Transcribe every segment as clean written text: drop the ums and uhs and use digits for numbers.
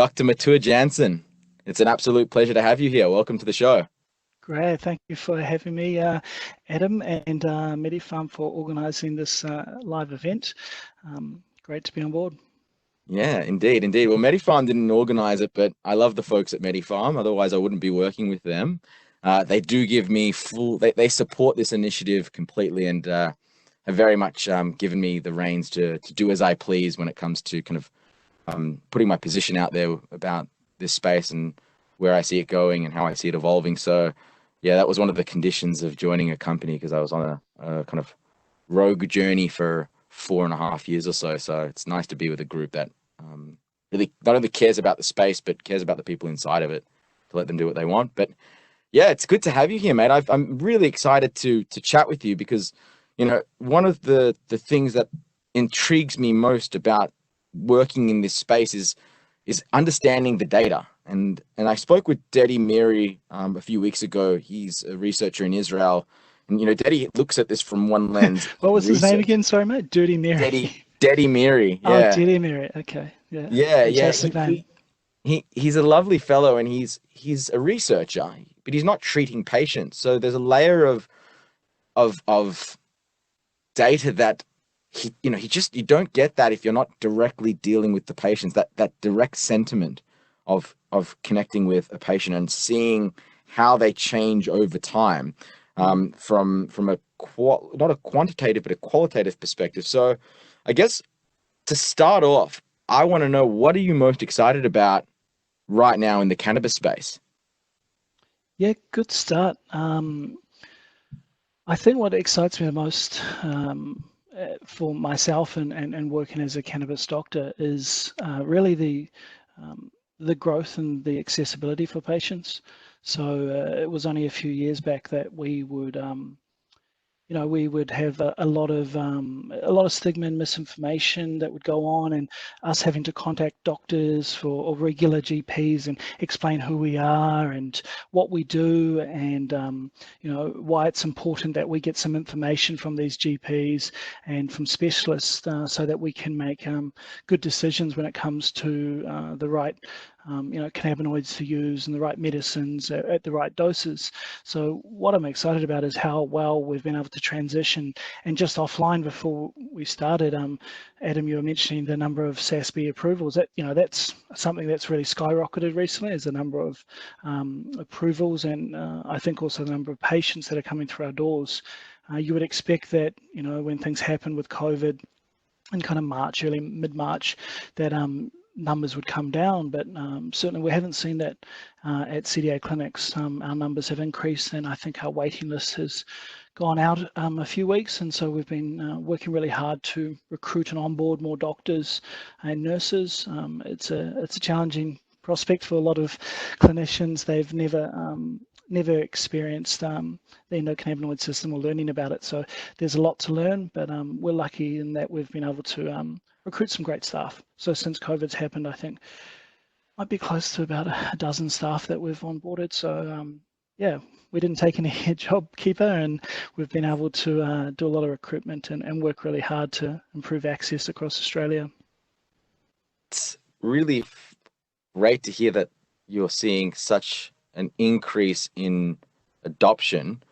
Dr. Matua Jansen. It's an absolute pleasure to have you here. Welcome to the show. Great, thank you for having me, Adam, and Medifarm for organising this live event. Great to be on board. Yeah, indeed. Well, Medifarm didn't organize it, but I love the folks at Medifarm. Otherwise, I wouldn't be working with them. They do give me they support this initiative completely and have very much given me the reins to do as I please when it comes to kind of putting my position out there about this space and where I see it going and how I see it evolving. So, yeah, that was one of the conditions of joining a company because I was on a kind of rogue journey for 4.5 years or so. So it's nice to be with a group that really not only cares about the space, but cares about the people inside of it to let them do what they want. But yeah, it's good to have you here, mate. I'm really excited to chat with you because, you know, one of the things that intrigues me most about working in this space is understanding the data. And I spoke with Dedi Miri a few weeks ago. He's a researcher in Israel. And, you know, Dedi looks at this from one lens. What was his name again? Sorry, mate. Dirty Mary. Dedi Miri. Oh, Yeah. Dirty Mary. Okay. Yeah. Yeah. Fantastic name. He's a lovely fellow and he's a researcher, but he's not treating patients. So there's a layer of data that you don't get that if you're not directly dealing with the patients, that direct sentiment of connecting with a patient and seeing how they change over time, from not a quantitative but a qualitative perspective. So I guess to start off, I want to know, what are you most excited about right now in the cannabis space? Yeah, good start. I think what excites me the most for myself and working as a cannabis doctor is really the growth and the accessibility for patients. So it was only a few years back that we would we would have a lot of stigma and misinformation that would go on, and us having to contact doctors or regular GPs and explain who we are and what we do, and why it's important that we get some information from these GPs and from specialists so that we can make good decisions when it comes to the right cannabinoids to use and the right medicines at the right doses. So what I'm excited about is how well we've been able to transition. And just offline before we started, Adam, you were mentioning the number of SASB approvals. That's something that's really skyrocketed recently, is the number of approvals, and I think also the number of patients that are coming through our doors. You would expect that, when things happen with COVID in kind of March, early mid-March, that numbers would come down, but certainly we haven't seen that at CDA clinics. Our numbers have increased, and I think our waiting list has gone out a few weeks, and so we've been working really hard to recruit and onboard more doctors and nurses. It's a challenging prospect for a lot of clinicians. They've never experienced the endocannabinoid system or learning about it, so there's a lot to learn, but we're lucky in that we've been able to recruit some great staff. So since COVID's happened, I think might be close to about a dozen staff that we've onboarded. So yeah, we didn't take any job keeper, and we've been able to do a lot of recruitment and work really hard to improve access across Australia. It's really great to hear that you're seeing such an increase in adoption.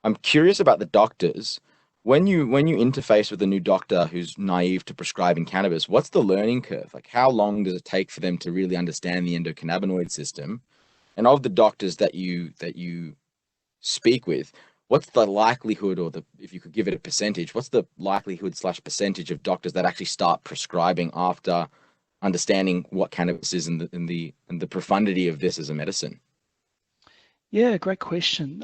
I'm curious about the doctors. When you interface with a new doctor who's naive to prescribing cannabis, what's the learning curve? Like, how long does it take for them to really understand the endocannabinoid system? And of the doctors that you speak with, what's the likelihood, or if you could give it a percentage, what's the likelihood / percentage of doctors that actually start prescribing after understanding what cannabis is and the profundity of this as a medicine? Yeah, great question.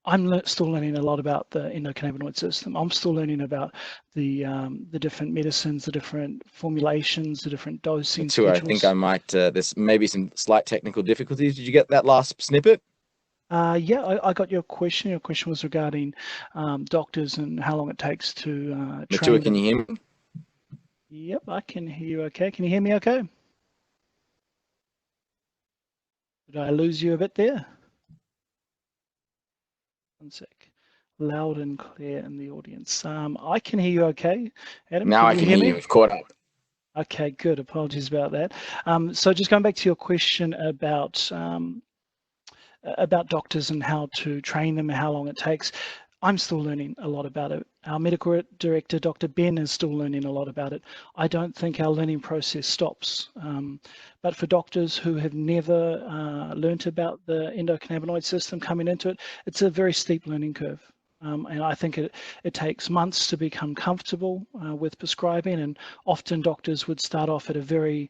I'm still learning a lot about the endocannabinoid system. I'm still learning about the different medicines, the different formulations, the different dosing schedules. I think I might, there's maybe some slight technical difficulties. Did you get that last snippet? Yeah, I got your question. Your question was regarding doctors and how long it takes to train Matua, can you hear me? Yep, I can hear you okay. Can you hear me okay? Did I lose you a bit there? One sec. Loud and clear in the audience. I can hear you okay. Adam, now I can hear you. We've caught up. Okay, good. Apologies about that. So just going back to your question about doctors and how to train them and how long it takes. I'm still learning a lot about it. Our medical director, Dr. Ben, is still learning a lot about it. I don't think our learning process stops. But for doctors who have never learnt about the endocannabinoid system coming into it, it's a very steep learning curve. And I think it takes months to become comfortable with prescribing, and often doctors would start off at a very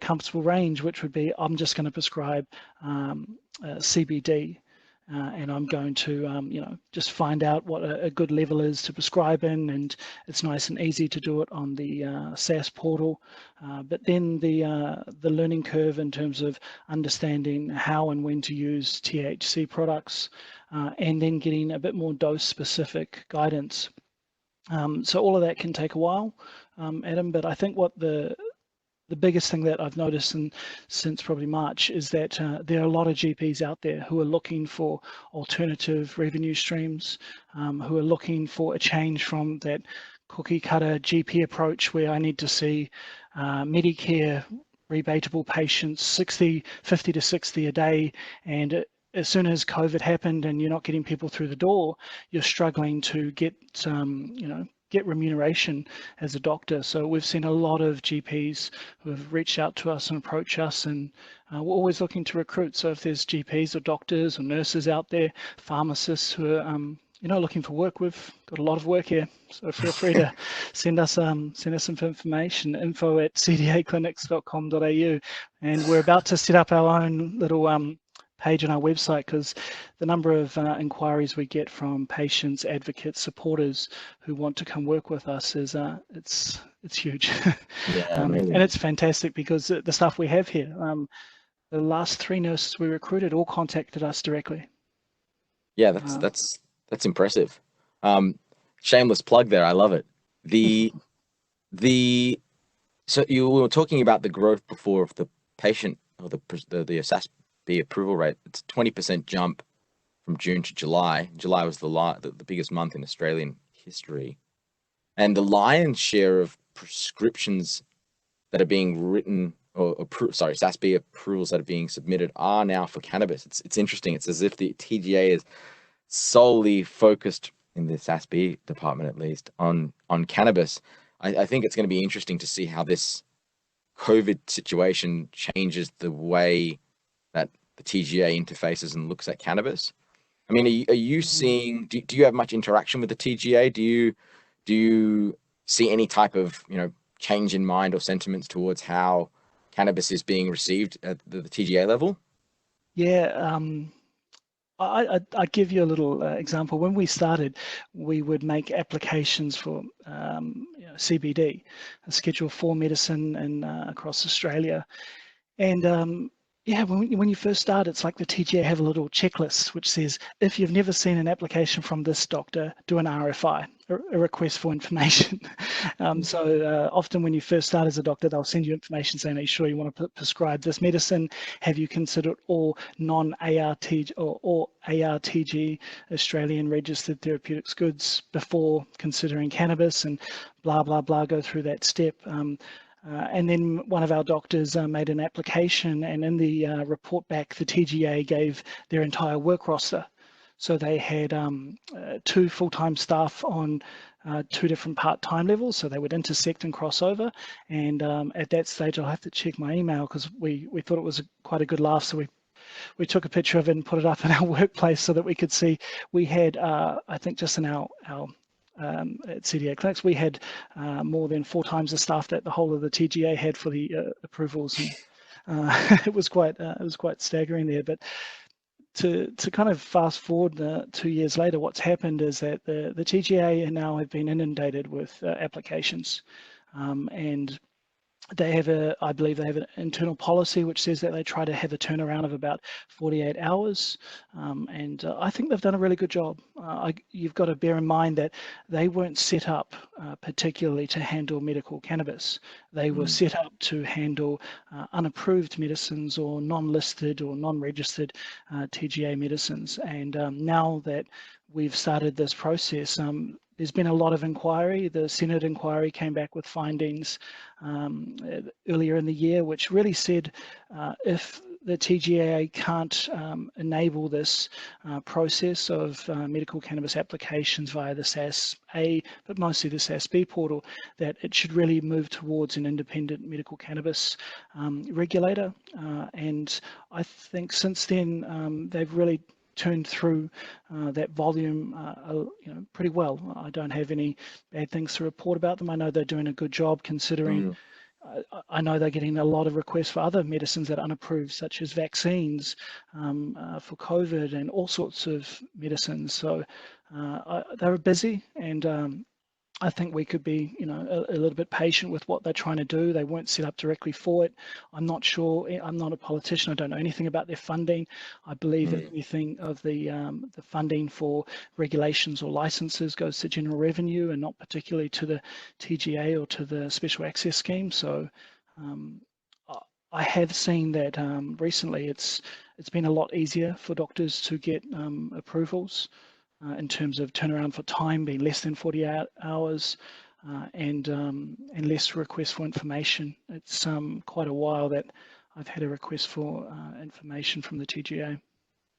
comfortable range, which would be, I'm just going to prescribe CBD, and I'm going to just find out what a good level is to prescribe in, and it's nice and easy to do it on the SAS portal. But then the learning curve in terms of understanding how and when to use THC products, and then getting a bit more dose-specific guidance. So all of that can take a while, Adam. But I think what the biggest thing that I've noticed since probably March is that there are a lot of GPs out there who are looking for alternative revenue streams, who are looking for a change from that cookie cutter GP approach where I need to see Medicare rebatable patients 50 to 60 a day, and as soon as COVID happened and you're not getting people through the door, you're struggling to get get remuneration as a doctor. So we've seen a lot of GPs who have reached out to us and approached us, and we're always looking to recruit. So if there's GPs or doctors or nurses out there, pharmacists who are looking for work, we've got a lot of work here. So feel free to send us some information, info@cdaclinics.com.au, and we're about to set up our own little page on our website, because the number of inquiries we get from patients, advocates, supporters who want to come work with us is it's huge. Yeah, and it's fantastic because the staff we have here, the last 3 nurses we recruited all contacted us directly. Yeah, that's impressive. Shameless plug there. I love it. So you were talking about the growth before of the patient or the SASB approval rate. It's a 20% jump from June to July. July was the biggest month in Australian history, and the lion's share of prescriptions that are being written SASB approvals that are being submitted are now for cannabis. It's interesting. It's as if the TGA is solely focused, in the SASB department at least, on cannabis. I think it's going to be interesting to see how this COVID situation changes the way that the TGA interfaces and looks at cannabis. I mean, are you seeing? Do you have much interaction with the TGA? Do you see any type of change in mind or sentiments towards how cannabis is being received at the TGA level? Yeah. I give you a little example. When we started, we would make applications for CBD, a Schedule 4 medicine across Australia. And when you first start, it's like the TGA have a little checklist which says, if you've never seen an application from this doctor, do an RFI, a request for information. So often when you first start as a doctor, they'll send you information saying, are you sure you want to prescribe this medicine? Have you considered all non-ART or ARTG, Australian registered therapeutics goods, before considering cannabis, and blah, blah, blah, go through that step. And then one of our doctors made an application, and in the report back, the TGA gave their entire work roster. So they had 2 full-time staff on 2 different part-time levels, so they would intersect and cross over. And at that stage, I'll have to check my email, because we thought it was quite a good laugh. So we took a picture of it and put it up in our workplace so that we could see. We had, I think, just in our at CDA clinics, we had more than 4 times the staff that the whole of the TGA had for the approvals, and it was quite staggering there. But to kind of fast forward 2 years later, what's happened is that the TGA now have been inundated with applications, and I believe they have an internal policy which says that they try to have a turnaround of about 48 hours. And I think they've done a really good job. You've got to bear in mind that they weren't set up particularly to handle medical cannabis. They were set up to handle unapproved medicines or non-listed or non-registered TGA medicines. And now that we've started this process, there's been a lot of inquiry. The Senate inquiry came back with findings earlier in the year, which really said if the TGA can't enable this process of medical cannabis applications via the SAS-A, but mostly the SAS-B portal, that it should really move towards an independent medical cannabis regulator. And I think since then, they've really turned through that volume pretty well. I don't have any bad things to report about them. I know they're doing a good job considering I know they're getting a lot of requests for other medicines that are unapproved, such as vaccines for COVID and all sorts of medicines. So they're busy, and I think we could be, a little bit patient with what they're trying to do. They weren't set up directly for it. I'm not sure. I'm not a politician. I don't know anything about their funding. I believe that anything of the funding for regulations or licenses goes to general revenue and not particularly to the TGA or to the special access scheme. So I have seen that recently it's been a lot easier for doctors to get approvals. In terms of turnaround for time being less than 48 hours and less requests for information. It's quite a while that I've had a request for information from the TGA.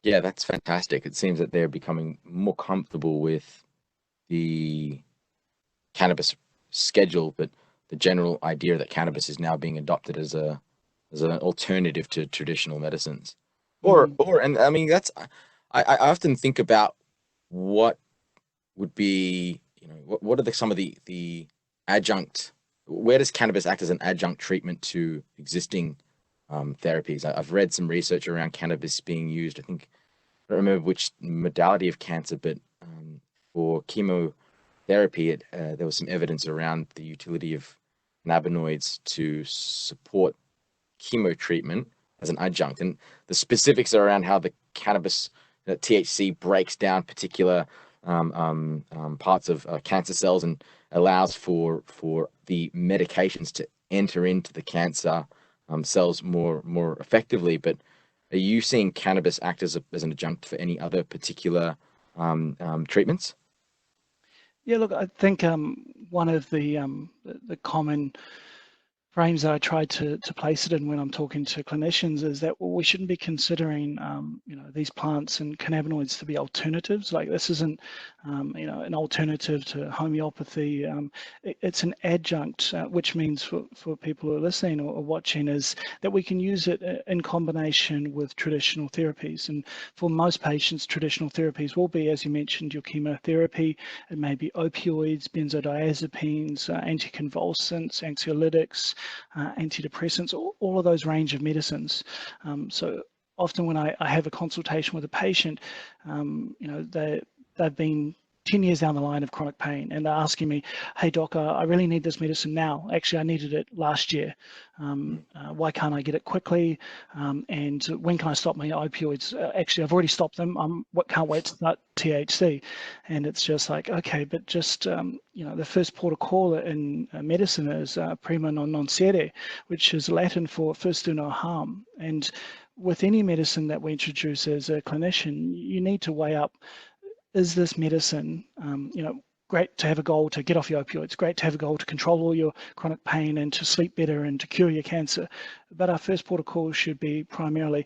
Yeah, that's fantastic. It seems that they're becoming more comfortable with the cannabis schedule, but the general idea that cannabis is now being adopted as an alternative to traditional medicines. And I mean, I often think about what would be, what are some of the adjunct, where does cannabis act as an adjunct treatment to existing therapies? I've read some research around cannabis being used, I don't remember which modality of cancer, but for chemotherapy, there was some evidence around the utility of cannabinoids to support chemo treatment as an adjunct. And the specifics are around how the cannabis THC breaks down particular parts of cancer cells and allows for the medications to enter into the cancer cells more effectively. But are you seeing cannabis act as an adjunct for any other particular treatments? Yeah, look, I think one of the common frames that I try to place it in when I'm talking to clinicians is that we shouldn't be considering these plants and cannabinoids to be alternatives. Like this isn't an alternative to homeopathy. It's an adjunct, which means for people who are listening or watching is that we can use it in combination with traditional therapies. And for most patients, traditional therapies will be, as you mentioned, your chemotherapy. It may be opioids, benzodiazepines, anticonvulsants, anxiolytics, antidepressants, all of those range of medicines. So often when I have a consultation with a patient, they've been 10 years down the line of chronic pain and they're asking me, hey doc, I really need this medicine now. Actually, I needed it last year. Why can't I get it quickly? And when can I stop my opioids? Actually, I've already stopped them. Can't wait to start THC. And it's just like, okay, but just, the first port of call in medicine is prima non nocere, which is Latin for first do no harm. And with any medicine that we introduce as a clinician, you need to weigh up, is this medicine, great to have a goal to get off your opioids, great to have a goal to control all your chronic pain and to sleep better and to cure your cancer. But our first port of call should be primarily,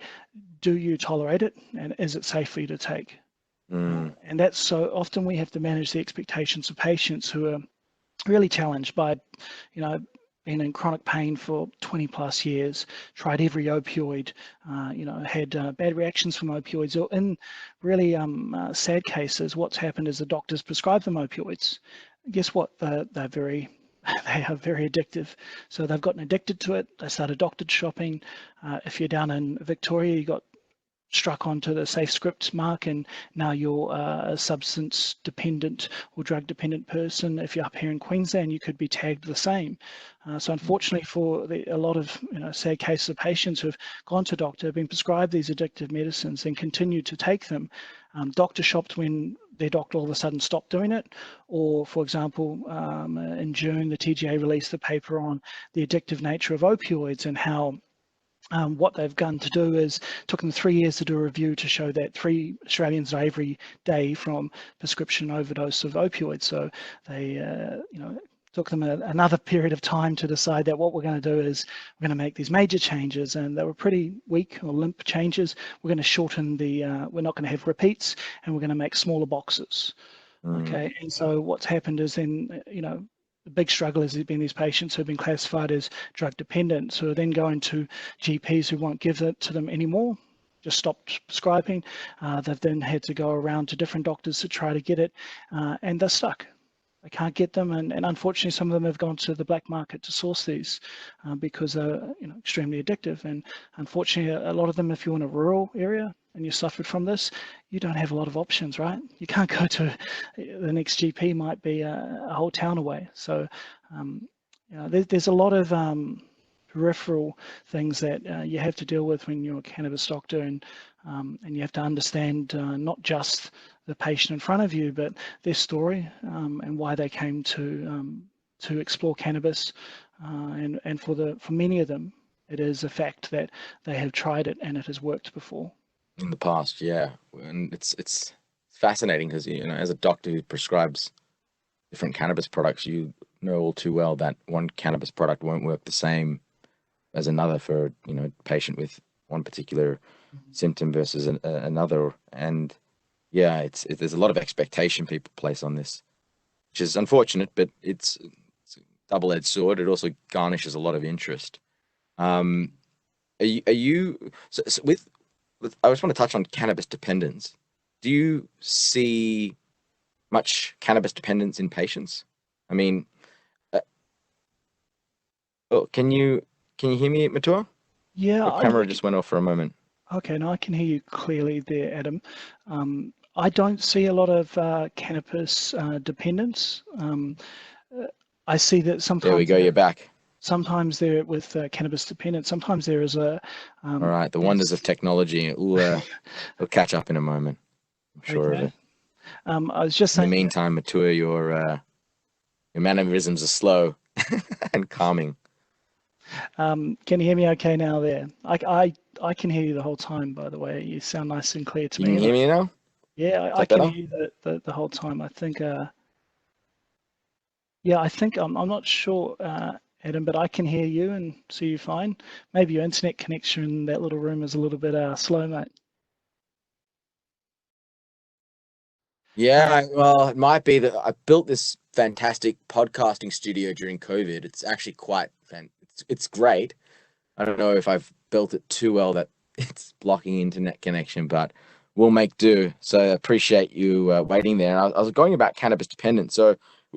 do you tolerate it and is it safe for you to take? And that's so often we have to manage the expectations of patients who are really challenged by, been in chronic pain for 20 plus years, tried every opioid, had bad reactions from opioids, or in really sad cases, what's happened is the doctors prescribe them opioids. Guess what? They are very addictive. So they've gotten addicted to it. They started doctor shopping. If you're down in Victoria, you got struck onto the safe script mark and now you're a substance dependent or drug dependent person. If you're up here in Queensland, you could be tagged the same. So unfortunately for a lot of sad cases of patients who have gone to doctor, been prescribed these addictive medicines and continued to take them, doctor shopped when their doctor all of a sudden stopped doing it. Or for example, in June, the TGA released the paper on the addictive nature of opioids and how What they've gone to do is took them 3 years to do a review to show that 3 Australians die every day from prescription overdose of opioids. So they, took them another period of time to decide that what we're going to do is we're going to make these major changes, and they were pretty weak or limp changes. We're going to shorten the, we're not going to have repeats, and we're going to make smaller boxes. Okay, and so what's happened is then, the big struggle has been these patients who have been classified as drug dependent, who are then going to GPs who won't give it to them anymore, just stopped prescribing. They've then had to go around to different doctors to try to get it, and they're stuck. They can't get them, and unfortunately some of them have gone to the black market to source these because they're extremely addictive. And unfortunately a lot of them, if you're in a rural area and you suffered from this, you don't have a lot of options, right? You can't go to the next GP, might be a whole town away. So there's a lot of peripheral things that you have to deal with when you're a cannabis doctor, and you have to understand not just the patient in front of you, but their story and why they came to explore cannabis. And for many of them, it is a fact that they have tried it and it has worked before. In the past, yeah, and it's fascinating because as a doctor who prescribes different cannabis products, you know all too well that one cannabis product won't work the same as another for a patient with one particular symptom versus another. And yeah, there's a lot of expectation people place on this, which is unfortunate, but it's a double-edged sword. It also garnishes a lot of interest. Are you so I just want to touch on cannabis dependence. Do you see much cannabis dependence in patients? I mean, can you hear me, Matua? Yeah, Your camera just went off for a moment. Okay, now I can hear you clearly there, Adam. I don't see a lot of cannabis dependence. I see that sometimes. There we go. You're back. Sometimes they're with cannabis dependence. Sometimes there is a. All right, the wonders of technology. We'll catch up in a moment. I'm sure of it. I was just saying. In the meantime, Matua, your mannerisms are slow and calming. Can you hear me okay now there? I can hear you the whole time, by the way. You sound nice and clear to me. You can hear me now? Yeah, I can hear you the whole time. I think, yeah, I think I'm not sure, Adam, but I can hear you and see you fine. Maybe your internet connection in that little room is a little bit slow, mate. Yeah, well, it might be that I built this fantastic podcasting studio during COVID. It's actually it's great. I don't know if I've built it too well that it's blocking internet connection, but we'll make do. So I appreciate you waiting there. I was going about cannabis dependence. So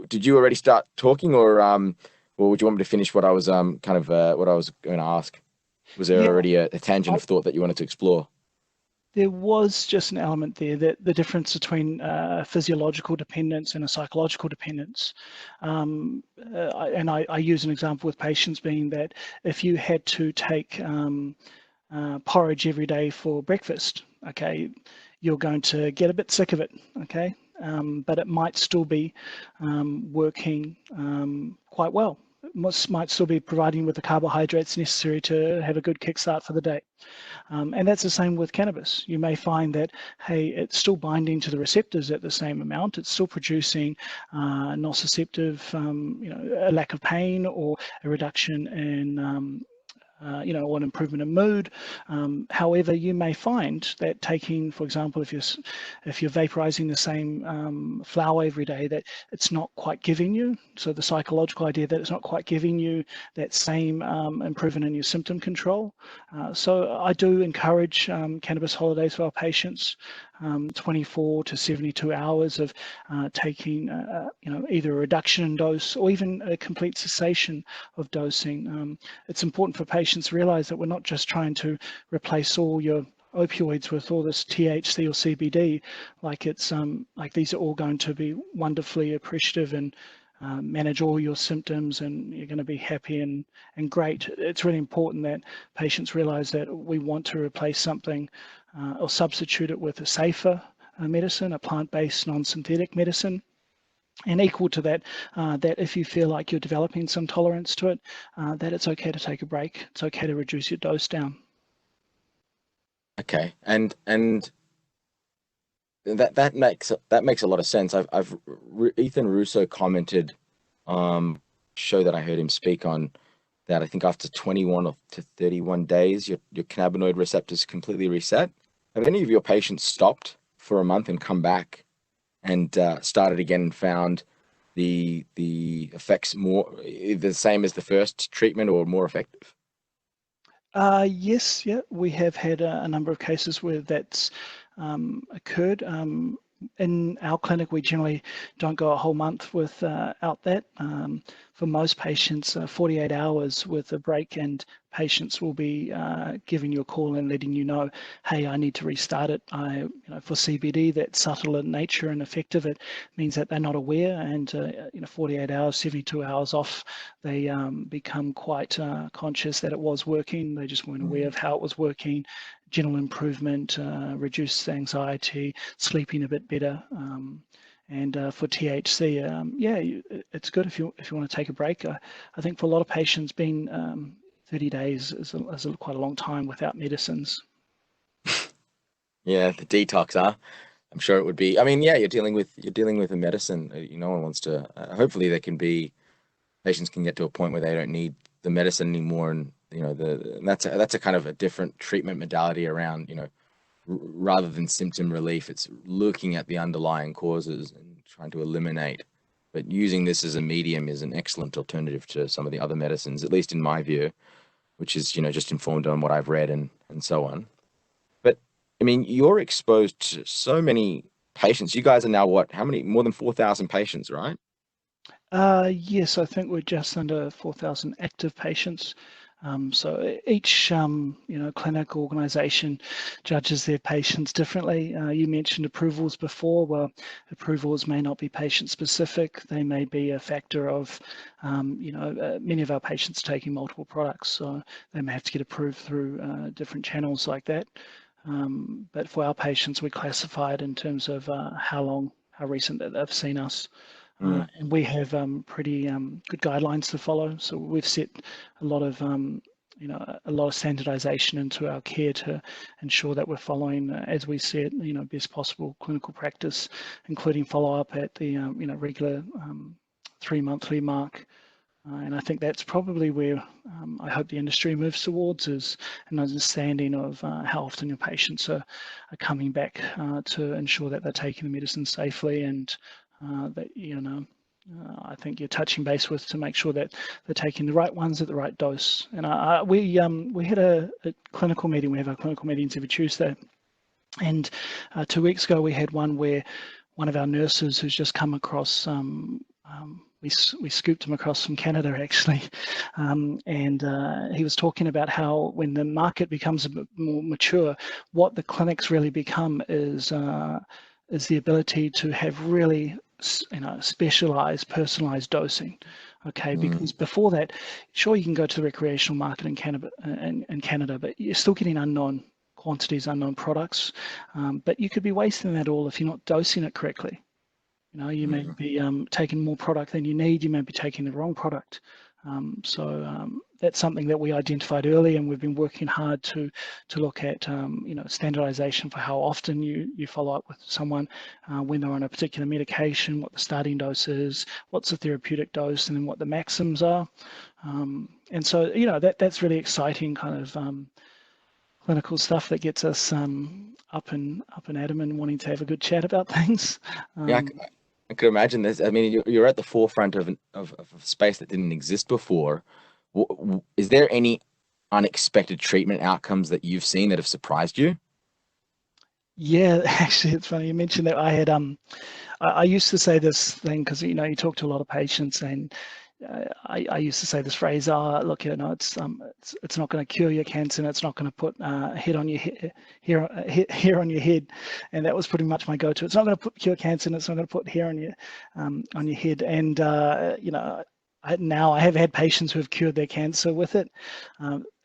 did you already start talking, or would you want me to finish what I was what I was going to ask? Was there already a tangent of thought that you wanted to explore? There was just an element there, that the difference between physiological dependence and a psychological dependence. I use an example with patients being that if you had to take porridge every day for breakfast, okay, you're going to get a bit sick of it, okay, but it might still be working quite well. It might still be providing with the carbohydrates necessary to have a good kickstart for the day. And that's the same with cannabis. You may find that, hey, it's still binding to the receptors at the same amount. It's still producing nociceptive, a lack of pain or a reduction in or an improvement in mood. However, you may find that taking, for example, if you're vaporizing the same flower every day, that it's not quite giving you. So the psychological idea that it's not quite giving you that same improvement in your symptom control. So I do encourage cannabis holidays for our patients, 24 to 72 hours of taking, either a reduction in dose or even a complete cessation of dosing. It's important for patients to realize that we're not just trying to replace all your opioids with all this THC or CBD. Like these are all going to be wonderfully appreciative and manage all your symptoms, and you're going to be happy and great. It's really important that patients realize that we want to replace something or substitute it with a safer medicine, a plant-based non-synthetic medicine. And equal to that, that if you feel like you're developing some tolerance to it, that it's okay to take a break. It's okay to reduce your dose down. Okay, and that makes a lot of sense. Ethan Russo commented, show that I heard him speak on, that I think after 21 to 31 days, your cannabinoid receptors completely reset. Have any of your patients stopped for a month and come back and started again and found the effects more the same as the first treatment or more effective? Yes, yeah, we have had a number of cases where that's occurred. In our clinic, we generally don't go a whole month without that. For most patients, 48 hours with a break, and patients will be giving you a call and letting you know, hey, I need to restart it. For CBD, that's subtle in nature and effective. It means that they're not aware, and 48 hours, 72 hours off, they become quite conscious that it was working. They just weren't aware of how it was working. General improvement, reduced anxiety, sleeping a bit better. And for THC, it's good if you want to take a break. I think for a lot of patients, being 30 days is quite a long time without medicines. Yeah, the detox, huh? I'm sure it would be. I mean, yeah, you're dealing with a medicine. No one wants to. Hopefully, patients can get to a point where they don't need the medicine anymore, and that's a kind of a different treatment modality around. Rather than symptom relief, it's looking at the underlying causes and trying to eliminate. But using this as a medium is an excellent alternative to some of the other medicines, at least in my view, which is just informed on what I've read and so on. But I mean, you're exposed to so many patients. You guys are now what? How many? More than 4,000 patients, right? Yes, I think we're just under 4,000 active patients. So each clinic organisation judges their patients differently. You mentioned approvals before. Well, approvals may not be patient specific. They may be a factor of many of our patients taking multiple products, so they may have to get approved through different channels like that. But for our patients, we classify it in terms of how recent that they've seen us. And we have pretty good guidelines to follow. So we've set a lot of standardization into our care to ensure that we're following, as we said, best possible clinical practice, including follow-up at the regular 3-monthly mark. And I think that's probably where I hope the industry moves towards, is an understanding of how often your patients are coming back to ensure that they're taking the medicine safely, and that I think you're touching base with to make sure that they're taking the right ones at the right dose. And we had a clinical meeting. We have our clinical meetings every Tuesday, and 2 weeks ago we had one where one of our nurses who's just come across. We scooped him across from Canada, actually, and he was talking about how when the market becomes a bit more mature, what the clinics really become is the ability to have really specialized, personalized dosing. Okay, because before that, sure, you can go to the recreational market in Canada, but you're still getting unknown quantities, unknown products. But you could be wasting that all if you're not dosing it correctly. You may be taking more product than you need. You may be taking the wrong product. So that's something that we identified early, and we've been working hard to look at standardization for how often you follow up with someone when they're on a particular medication, what the starting dose is, what's the therapeutic dose, and then what the maxims are. And so that's really exciting kind of clinical stuff that gets us up and at 'em and wanting to have a good chat about things. Yeah, I could imagine this. I mean, you're at the forefront of a space that didn't exist before. Is there any unexpected treatment outcomes that you've seen that have surprised you? Yeah, actually, it's funny you mentioned that. I used to say this thing because you talk to a lot of patients, and I used to say this phrase, look, it's not going to cure your cancer, and it's not going to put hair on your head, and that was pretty much my go-to. It's not going to cure cancer, and it's not going to put hair on your head, and now I have had patients who have cured their cancer with it,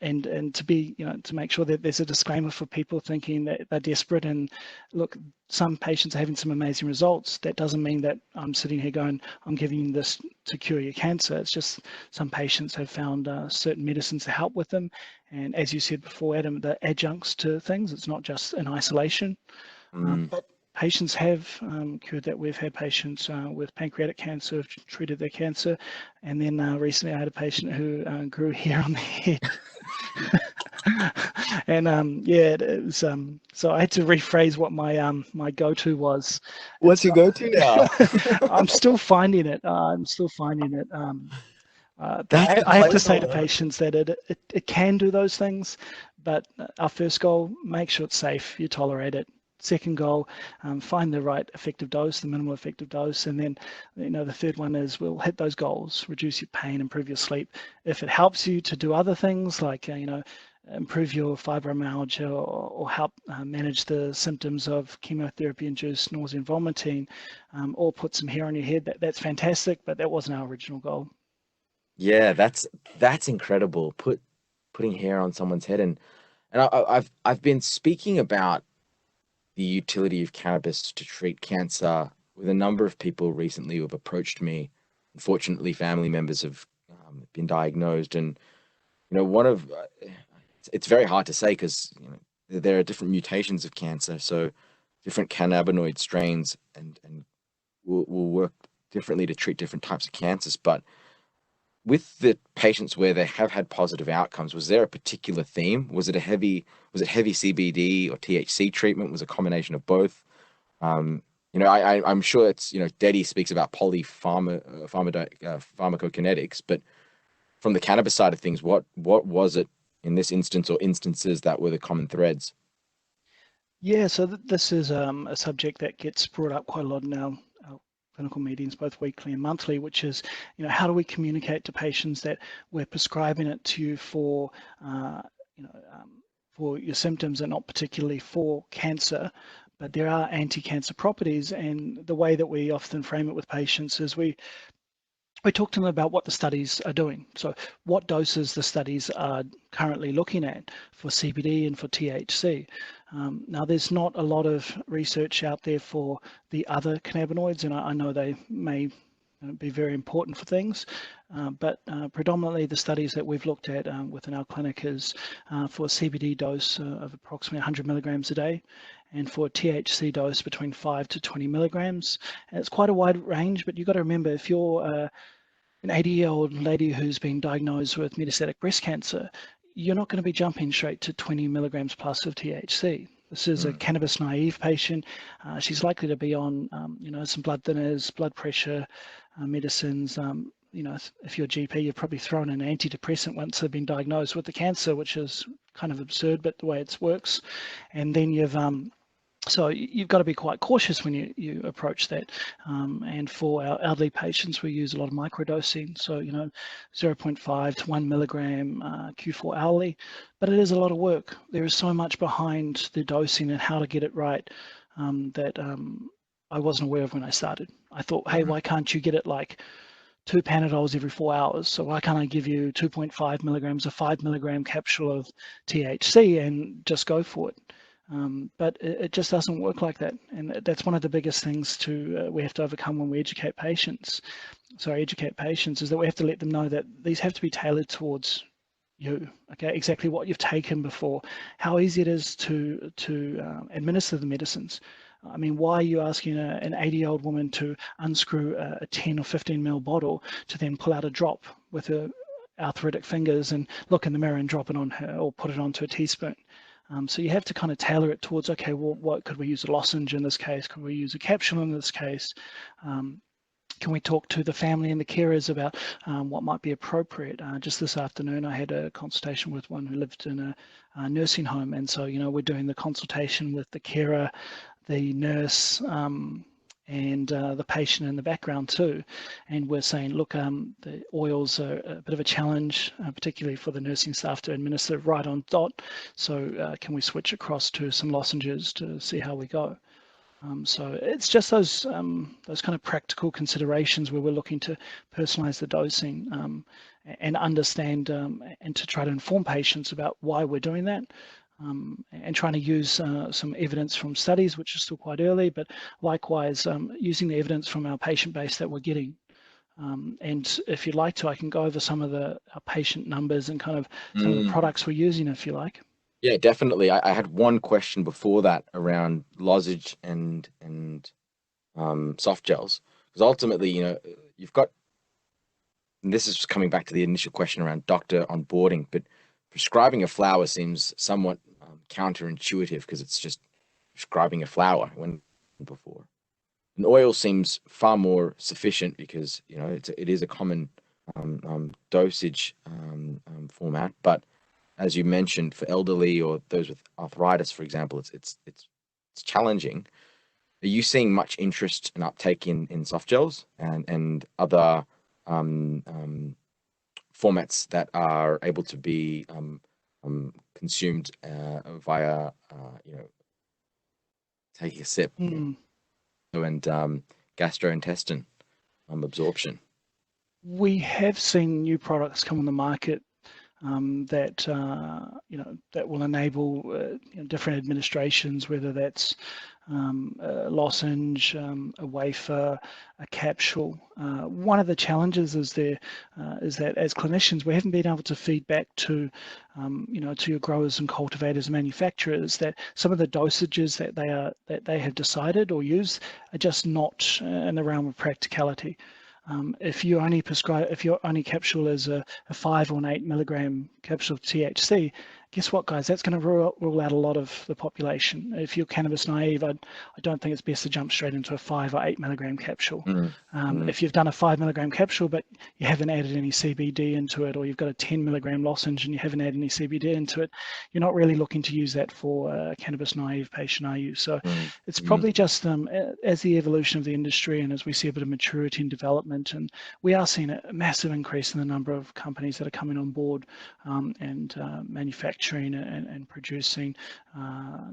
and to be, to make sure that there's a disclaimer for people thinking that they're desperate. And look, some patients are having some amazing results. That doesn't mean that I'm sitting here going, I'm giving you this to cure your cancer. It's just some patients have found certain medicines to help with them. And as you said before, Adam, the adjuncts to things, it's not just in isolation. But patients have cured that. We've had patients with pancreatic cancer who've treated their cancer, and then recently I had a patient who grew hair on the head. And yeah, it was, so I had to rephrase what my go-to was. What's your go-to now? I'm still finding it. I'm still finding it. That's I have to say to patients that it can do those things, but our first goal, make sure it's safe, you tolerate it. Second goal, find the right effective dose, the minimal effective dose, and then the third one is we'll hit those goals, reduce your pain, improve your sleep. If it helps you to do other things like improve your fibromyalgia or help manage the symptoms of chemotherapy-induced nausea and vomiting, or put some hair on your head, that's fantastic, but that wasn't our original goal. Yeah, that's incredible. Putting hair on someone's head, and I've been speaking about the utility of cannabis to treat cancer with a number of people recently who have approached me. Unfortunately, family members have been diagnosed, and one of it's very hard to say because there are different mutations of cancer, so different cannabinoid strains and will work differently to treat different types of cancers. But with the patients where they have had positive outcomes, was there a particular theme? Was it heavy CBD or THC treatment? Was it a combination of both? I'm sure it's, Dedi speaks about pharmacokinetics, but from the cannabis side of things, what was it in this instance or instances that were the common threads? Yeah, so this is a subject that gets brought up quite a lot in our clinical meetings, both weekly and monthly, which is, how do we communicate to patients that we're prescribing it to you for, for your symptoms and not particularly for cancer, but there are anti-cancer properties. And the way that we often frame it with patients is we talk to them about what the studies are doing. So what doses the studies are currently looking at for CBD and for THC. Now, there's not a lot of research out there for the other cannabinoids, and I know they may be very important for things, but predominantly the studies that we've looked at within our clinic is for a CBD dose of approximately 100 milligrams a day, and for a THC dose between 5 to 20 milligrams. And it's quite a wide range, but you've got to remember, if you're an 80-year-old lady who's been diagnosed with metastatic breast cancer, you're not going to be jumping straight to 20 milligrams plus of THC. This is a cannabis naive patient. She's likely to be on, some blood thinners, blood pressure medicines. If you're a GP, you've probably thrown an antidepressant once they've been diagnosed with the cancer, which is kind of absurd, but the way it works. And then so you've got to be quite cautious when you approach that. And for our elderly patients, we use a lot of microdosing. So, 0.5 to 1 milligram Q4 hourly, but it is a lot of work. There is so much behind the dosing and how to get it right that I wasn't aware of when I started. I thought, hey, why can't you get it like 2 Panadols every 4 hours? So why can't I give you 2.5 milligrams, a 5 milligram capsule of THC and just go for it? But it just doesn't work like that, and that's one of the biggest things we have to overcome when we educate patients. Is that we have to let them know that these have to be tailored towards you. Okay, exactly what you've taken before, how easy it is to administer the medicines. I mean, why are you asking an 80-year-old woman to unscrew a 10 or 15 ml bottle to then pull out a drop with her arthritic fingers and look in the mirror and drop it on her or put it onto a teaspoon? So you have to kind of tailor it towards, okay, well, what could we use? A lozenge in this case? Could we use a capsule in this case? Can we talk to the family and the carers about what might be appropriate? Just this afternoon, I had a consultation with one who lived in a nursing home. And so, we're doing the consultation with the carer, the nurse, and the patient in the background too. And we're saying, look, the oils are a bit of a challenge, particularly for the nursing staff to administer right on dot. So can we switch across to some lozenges to see how we go? So it's just those kind of practical considerations where we're looking to personalize the dosing and understand and to try to inform patients about why we're doing that. And trying to use some evidence from studies, which is still quite early, but likewise using the evidence from our patient base that we're getting. And if you'd like to, I can go over some of our patient numbers and kind of some of the products we're using, if you like. Yeah, definitely. I had one question before that around lozenge and soft gels, because ultimately, you've got, and this is coming back to the initial question around doctor onboarding, but prescribing a flower seems somewhat counterintuitive because it's just prescribing a flower when before. An oil seems far more sufficient because it is a common dosage format, but as you mentioned, for elderly or those with arthritis, for example, it's challenging. Are you seeing much interest and uptake in soft gels and other formats that are able to be consumed via taking a sip and gastrointestinine absorption? We have seen new products come on the market that that will enable different administrations, whether that's a lozenge, a wafer, a capsule. One of the challenges is that as clinicians, we haven't been able to feed back to to your growers and cultivators and manufacturers that some of the dosages that they have decided or used are just not in the realm of practicality. If your only capsule is a 5 or an 8 milligram capsule of THC, guess what, guys? That's going to rule out a lot of the population. If you're cannabis naive, I don't think it's best to jump straight into a 5 or 8 milligram capsule. If you've done a 5 milligram capsule, but you haven't added any CBD into it, or you've got a 10 milligram lozenge and you haven't added any CBD into it, you're not really looking to use that for a cannabis naive patient, are you? So it's probably just as the evolution of the industry and as we see a bit of maturity and development, and we are seeing a massive increase in the number of companies that are coming on board and manufacturing and producing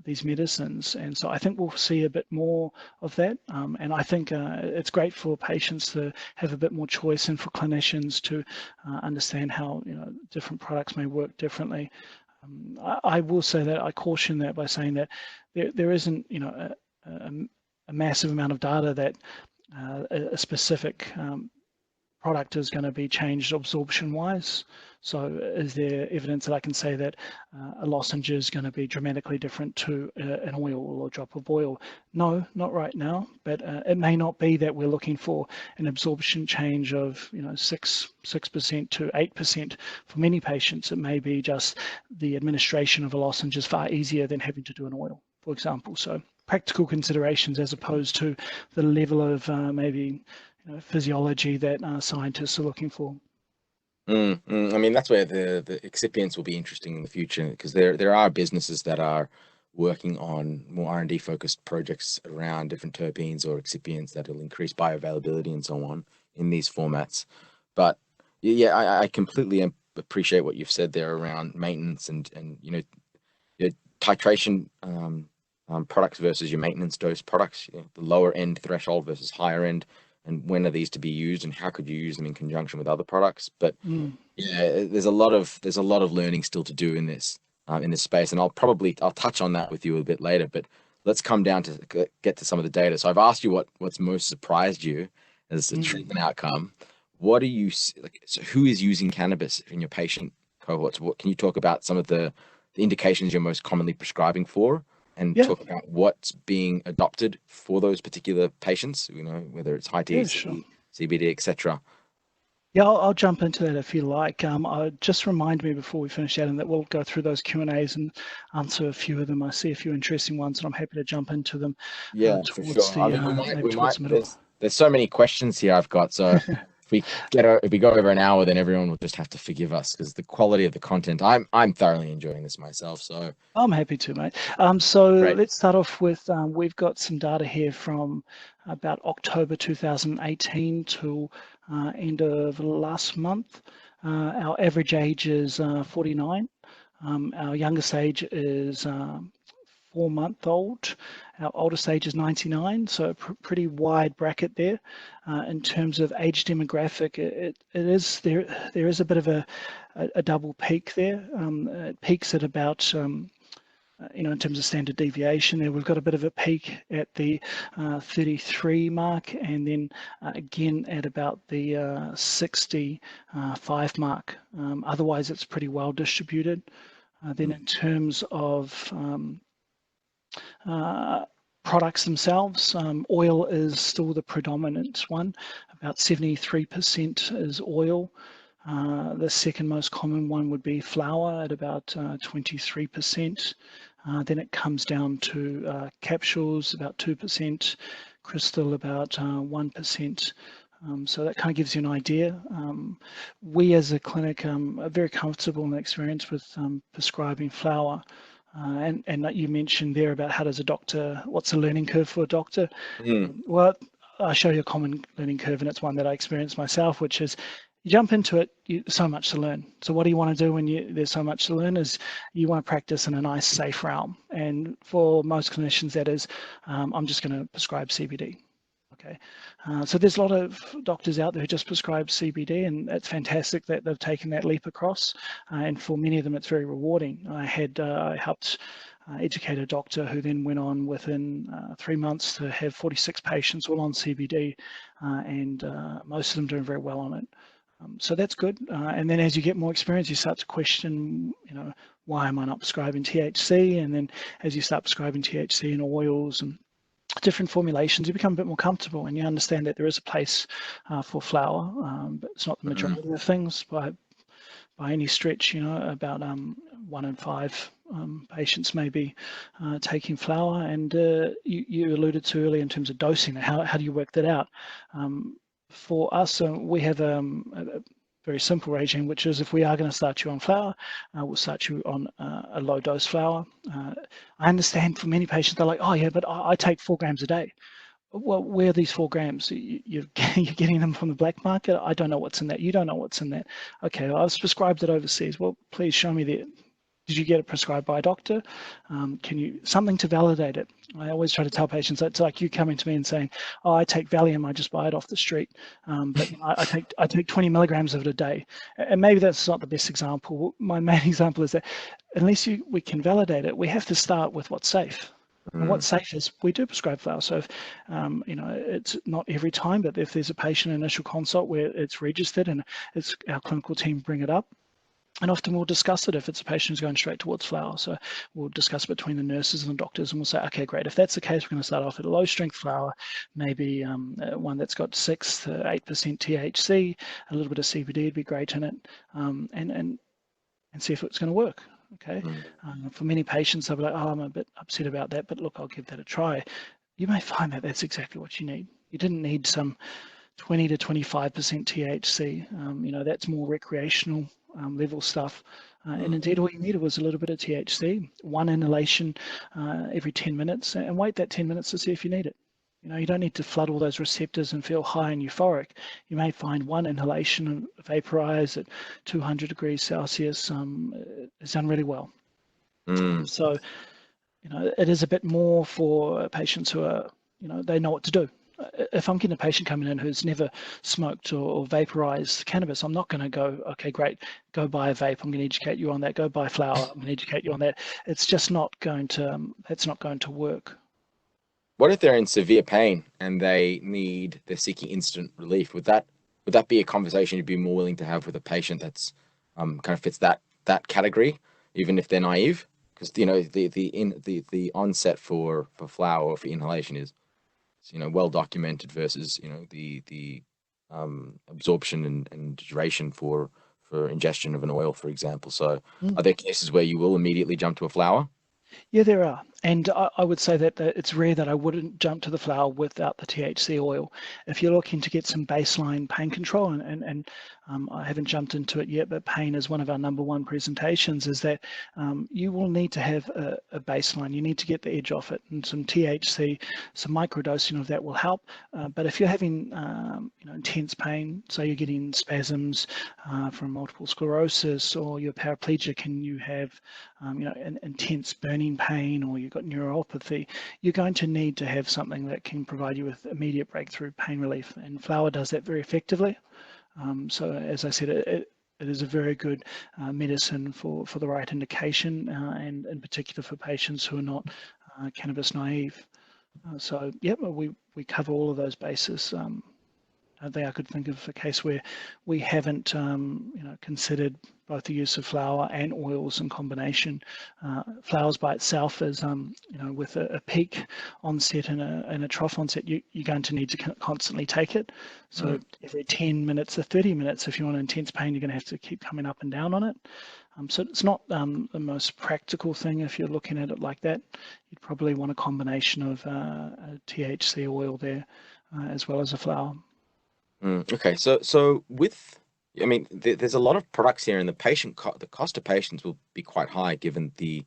these medicines. And so I think we'll see a bit more of that. And I think it's great for patients to have a bit more choice and for clinicians to understand how different products may work differently. I will say that I caution that by saying that there isn't a massive amount of data that a specific product is going to be changed absorption-wise. So is there evidence that I can say that a lozenge is going to be dramatically different to an oil or a drop of oil? No, not right now, but it may not be that we're looking for an absorption change of 6% to 8% for many patients. It may be just the administration of a lozenge is far easier than having to do an oil, for example. So practical considerations as opposed to the level of maybe physiology that scientists are looking for. I mean, that's where the excipients will be interesting in the future, because there are businesses that are working on more R&D focused projects around different terpenes or excipients that will increase bioavailability and so on in these formats. But yeah, I completely appreciate what you've said there around maintenance and your titration products versus your maintenance dose products, the lower end threshold versus higher end, and when are these to be used and how could you use them in conjunction with other products. But yeah, there's a lot of learning still to do in this space, and I'll touch on that with you a bit later. But let's come down to get to some of the data. So I've asked you what's most surprised you as a treatment outcome. What do you like? So who is using cannabis in your patient cohorts? What can you talk about some of the indications you're most commonly prescribing for, and talk about what's being adopted for those particular patients, whether it's high THC, CBD, etc. Yeah, I'll jump into that if you like. Just remind me before we finish that, and that we'll go through those Q&As and answer a few of them. I see a few interesting ones, and I'm happy to jump into them. Yeah, for sure. I mean, we might. There's so many questions here I've got. So if we go over an hour, then everyone will just have to forgive us, because the quality of the content, I'm thoroughly enjoying this myself. So I'm happy to, mate. So let's start off with we've got some data here from about October 2018 to end of last month. Our average age is 49. Our youngest age is 4-month-old. Our oldest age is 99, so a pretty wide bracket there. In terms of age demographic, there is a bit of a double peak there. It peaks at about in terms of standard deviation there, we've got a bit of a peak at the 33 mark, and then again at about the 65 mark. Otherwise, it's pretty well distributed. Then in terms of products themselves, oil is still the predominant one. About 73% is oil. The second most common one would be flour at about 23%. Then it comes down to capsules, about 2%, crystal, about 1%. So that kind of gives you an idea. We as a clinic are very comfortable and experienced with prescribing flour. And you mentioned there about how does a doctor, what's the learning curve for a doctor? Well, I'll show you a common learning curve, and it's one that I experienced myself, which is you jump into it, so much to learn. So what do you want to do when there's so much to learn is you want to practice in a nice, safe realm. And for most clinicians, that is, I'm just going to prescribe CBD. Okay, so there's a lot of doctors out there who just prescribe CBD, and it's fantastic that they've taken that leap across. And for many of them, it's very rewarding. I helped educate a doctor who then went on within 3 months to have 46 patients all on CBD, and most of them doing very well on it. So that's good. And then as you get more experience, you start to question, why am I not prescribing THC? And then as you start prescribing THC in oils and different formulations, you become a bit more comfortable, and you understand that there is a place for flour, but it's not the majority of things by any stretch. About 1 in 5 patients may be taking flour, and you alluded to earlier in terms of dosing. How do you work that out? For us, we have a very simple regime, which is if we are going to start you on flour, we'll start you on a low dose flour. I understand for many patients, they're like, oh yeah, but I take 4 grams a day. Well, where are these 4 grams? You're getting them from the black market. I don't know what's in that. You don't know what's in that. Okay, I was prescribed it overseas. Well, please show me did you get it prescribed by a doctor? Something to validate it. I always try to tell patients, it's like you coming to me and saying, oh, I take Valium, I just buy it off the street. But I take 20 milligrams of it a day. And maybe that's not the best example. My main example is that unless we can validate it, we have to start with what's safe. And what's safe is we do prescribe flour. So, it's not every time, but if there's a patient initial consult where it's registered and it's our clinical team bring it up, and often we'll discuss it if it's a patient who's going straight towards flour. So we'll discuss between the nurses and the doctors, and we'll say, okay, great. If that's the case, we're going to start off at a low strength flour, maybe one that's got 6 to 8% THC, a little bit of CBD would be great in it, and see if it's going to work. Okay. For many patients, they'll be like, oh, I'm a bit upset about that, but look, I'll give that a try. You may find that that's exactly what you need. You didn't need some 20 to 25% THC. That's more recreational level stuff. And indeed, all you needed was a little bit of THC, 1 inhalation every 10 minutes, and wait that 10 minutes to see if you need it. You don't need to flood all those receptors and feel high and euphoric. You may find 1 inhalation and vaporize at 200 degrees Celsius is done really well. So, it is a bit more for patients who are, they know what to do. If I'm getting a patient coming in who's never smoked or vaporized cannabis, I'm not going to go, okay, great, go buy a vape. I'm going to educate you on that. Go buy flour. I'm going to educate you on that. It's just not going to, that's not going to work. What if they're in severe pain and they're seeking instant relief? Would that be a conversation you'd be more willing to have with a patient that's kind of fits that category, even if they're naive? Because the onset for flour or for inhalation is well documented versus the absorption and duration for ingestion of an oil, for example. So are there cases where you will immediately jump to a flour? Yeah, there are. And I would say that it's rare that I wouldn't jump to the flour without the THC oil. If you're looking to get some baseline pain control, and I haven't jumped into it yet, but pain is one of our #1 presentations, is that you will need to have a baseline. You need to get the edge off it, and some THC, some microdosing of that will help. But if you're having intense pain, so you're getting spasms from multiple sclerosis, or you're paraplegic and you have an intense burning pain, or you've got neuropathy, you're going to need to have something that can provide you with immediate breakthrough pain relief, and flower does that very effectively. So as I said, it is a very good medicine for the right indication, and in particular for patients who are not cannabis naive. So yeah, we cover all of those bases. I think I could think of a case where we haven't, considered both the use of flower and oils in combination. Flowers by itself is, with a peak onset and a trough onset, you're going to need to constantly take it. So every 10 minutes or 30 minutes, if you want intense pain, you're going to have to keep coming up and down on it. So it's not the most practical thing if you're looking at it like that. You'd probably want a combination of a THC oil there, as well as a flower. Okay, so with, I mean, there's a lot of products here, and the cost of patients will be quite high given the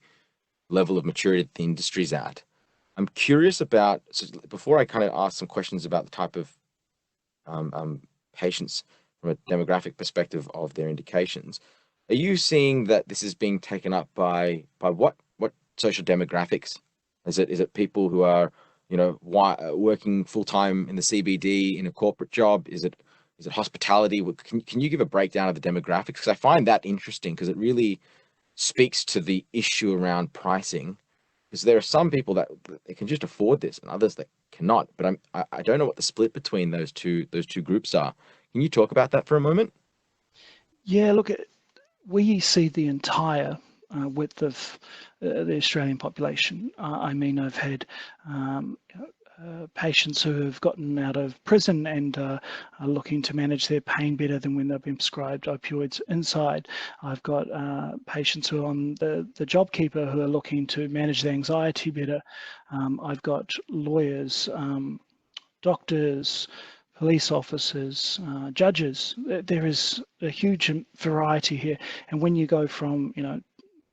level of maturity that the industry's at. I'm curious about, so before I kind of ask some questions about the type of patients from a demographic perspective of their indications, are you seeing that this is being taken up by what social demographics? Is it people who are working full time in the CBD in a corporate job? Is it hospitality? Can you give a breakdown of the demographics? Because I find that interesting, because it really speaks to the issue around pricing. Because there are some people that they can just afford this, and others that cannot. But I don't know what the split between those two groups are. Can you talk about that for a moment? Yeah, look, we see the entire width of the Australian population. I mean, I've had patients who have gotten out of prison and are looking to manage their pain better than when they've been prescribed opioids inside. I've got patients who are on the JobKeeper who are looking to manage their anxiety better. I've got lawyers, doctors, police officers, judges. There is a huge variety here. And when you go from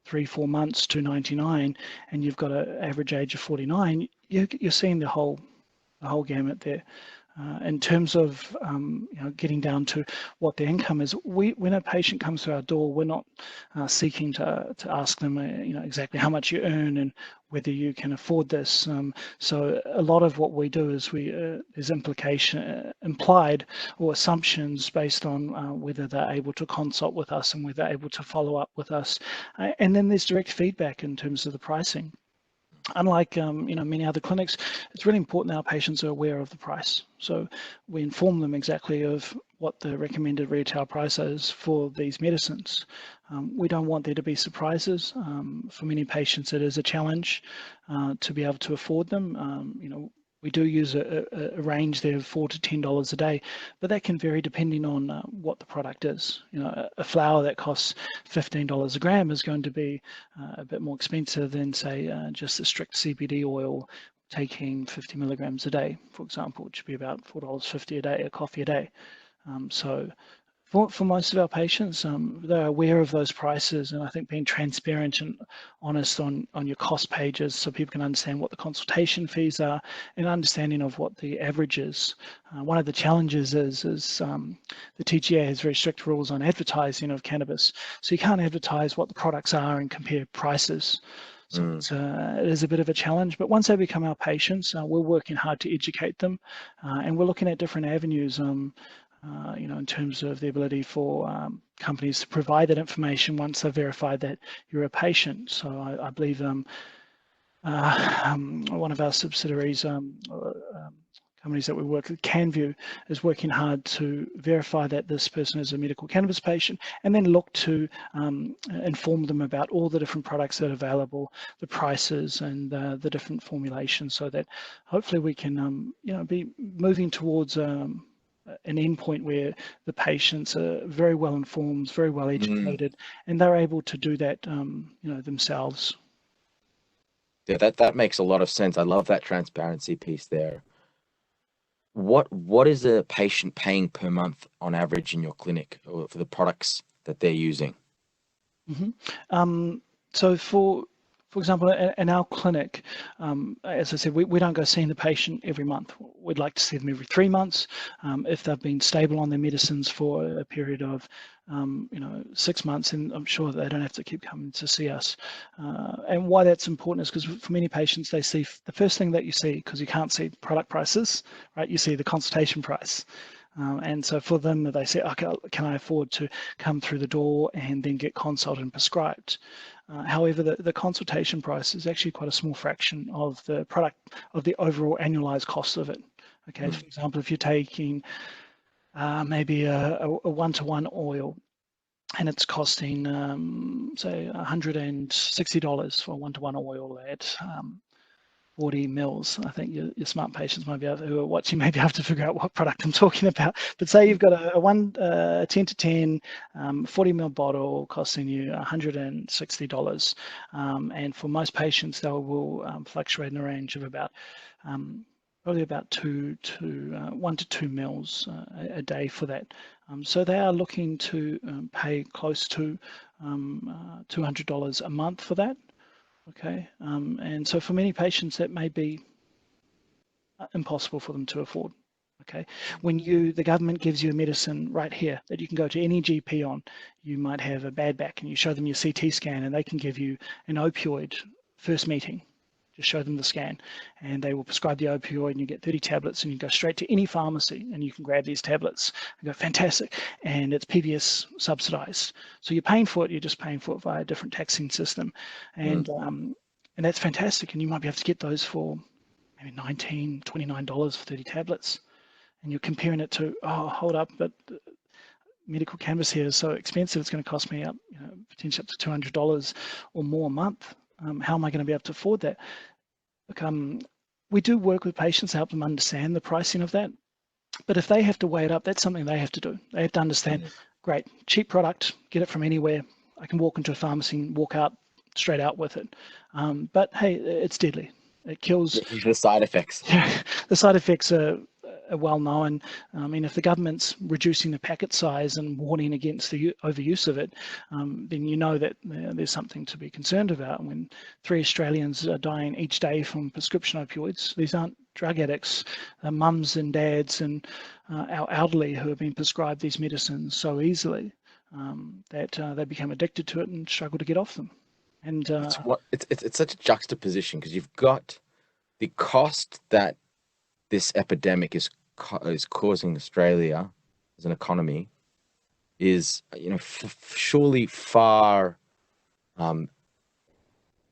3-4 months to 99, and you've got an average age of 49, you're seeing the whole gamut there. In terms of getting down to what their income is, when a patient comes to our door, we're not seeking to ask them exactly how much you earn and whether you can afford this. So a lot of what we do is there's implied or assumptions based on whether they're able to consult with us and whether they're able to follow up with us, and then there's direct feedback in terms of the pricing. Unlike many other clinics, it's really important that our patients are aware of the price. So we inform them exactly of what the recommended retail price is for these medicines. We don't want there to be surprises. For many patients, it is a challenge to be able to afford them. We do use a range there of $4 to $10 a day, but that can vary depending on what the product is. A flower that costs $15 a gram is going to be a bit more expensive than, say, just a strict CBD oil taking 50 milligrams a day, for example, which would be about $4.50 a day, a coffee a day. So for most of our patients, they're aware of those prices, and I think being transparent and honest on your cost pages so people can understand what the consultation fees are and understanding of what the average is. One of the challenges is the TGA has very strict rules on advertising of cannabis, so you can't advertise what the products are and compare prices. So it is a bit of a challenge, but once they become our patients, we're working hard to educate them, and we're looking at different avenues. In terms of the ability for companies to provide that information once they've verified that you're a patient. So I believe one of our subsidiaries, companies that we work with, CanView, is working hard to verify that this person is a medical cannabis patient, and then look to inform them about all the different products that are available, the prices, and the different formulations, so that hopefully we can be moving towards an endpoint where the patients are very well informed, very well educated, and they're able to do that, themselves. Yeah, that makes a lot of sense. I love that transparency piece there. What is a patient paying per month on average in your clinic, or for the products that they're using? So for for example, in our clinic, as I said, we don't go seeing the patient every month. We'd like to see them every 3 months. If they've been stable on their medicines for a period of 6 months, and I'm sure they don't have to keep coming to see us. And why that's important is because for many patients, they see the first thing that you see, because you can't see product prices, right? You see the consultation price. And so for them, they say, okay, can I afford to come through the door and then get consulted and prescribed? However, the consultation price is actually quite a small fraction of the product, of the overall annualized cost of it. Okay, for example, if you're taking maybe a one-to-one oil, and it's costing, say, $160 for a one-to-one oil at 40 mils. I think your smart patients might be able to, who are watching, maybe have to figure out what product I'm talking about. But say you've got a 10 to 10 40 mil bottle costing you $160, and for most patients they will fluctuate in a range of about probably about 1 to 2 mils a day for that. So they are looking to pay close to $200 a month for that. Okay, and so for many patients that may be impossible for them to afford. Okay, when the government gives you a medicine right here that you can go to any GP on, you might have a bad back and you show them your CT scan and they can give you an opioid first meeting. Just show them the scan and they will prescribe the opioid and you get 30 tablets and you go straight to any pharmacy and you can grab these tablets and go, fantastic, and it's PBS subsidized. So you're paying for it, you're just paying for it via a different taxing system. And that's fantastic, and you might be able to get those for maybe $19, $29 for 30 tablets. And you're comparing it to, oh, hold up, but medical cannabis here is so expensive, it's going to cost me potentially up to $200 or more a month. How am I going to be able to afford that? Look, we do work with patients to help them understand the pricing of that. But if they have to weigh it up, that's something they have to do. They have to understand, great, cheap product, get it from anywhere. I can walk into a pharmacy and walk out straight out with it. But hey, it's deadly. It kills. The side effects. Yeah, the side effects are well known. I mean, if the government's reducing the packet size and warning against the overuse of it, then you know that there's something to be concerned about. When 3 Australians are dying each day from prescription opioids, these aren't drug addicts, mums and dads and our elderly who have been prescribed these medicines so easily that they become addicted to it and struggle to get off them. And it's such a juxtaposition, because you've got the cost that this epidemic is causing Australia as an economy is, surely far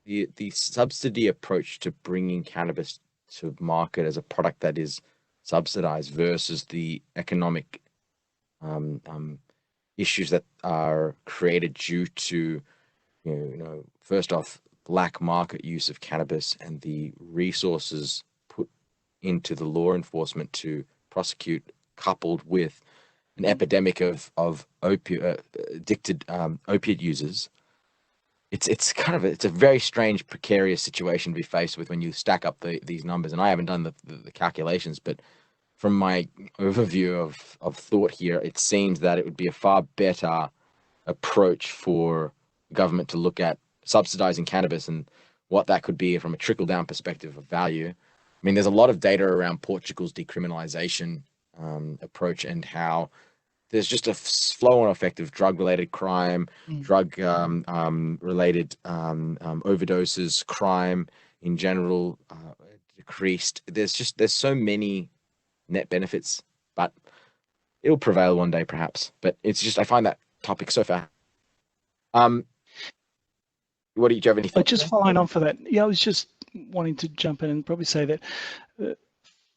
the subsidy approach to bringing cannabis to market as a product that is subsidized versus the economic issues that are created due to first off, black market use of cannabis and the resources put into the law enforcement to prosecute, coupled with an epidemic of addicted opiate users. It's a very strange, precarious situation to be faced with when you stack up these numbers. And I haven't done the calculations, but from my overview of thought here, it seems that it would be a far better approach for government to look at subsidizing cannabis and what that could be from a trickle-down perspective of value. I mean, there's a lot of data around Portugal's decriminalization approach and how there's just a flow-on effect of drug-related crime, drug-related overdoses, crime in general decreased. There's so many net benefits, but it'll prevail one day perhaps. But it's just, I find that topic so far. Do you have any thoughts? Just following on for that, I was just wanting to jump in and probably say that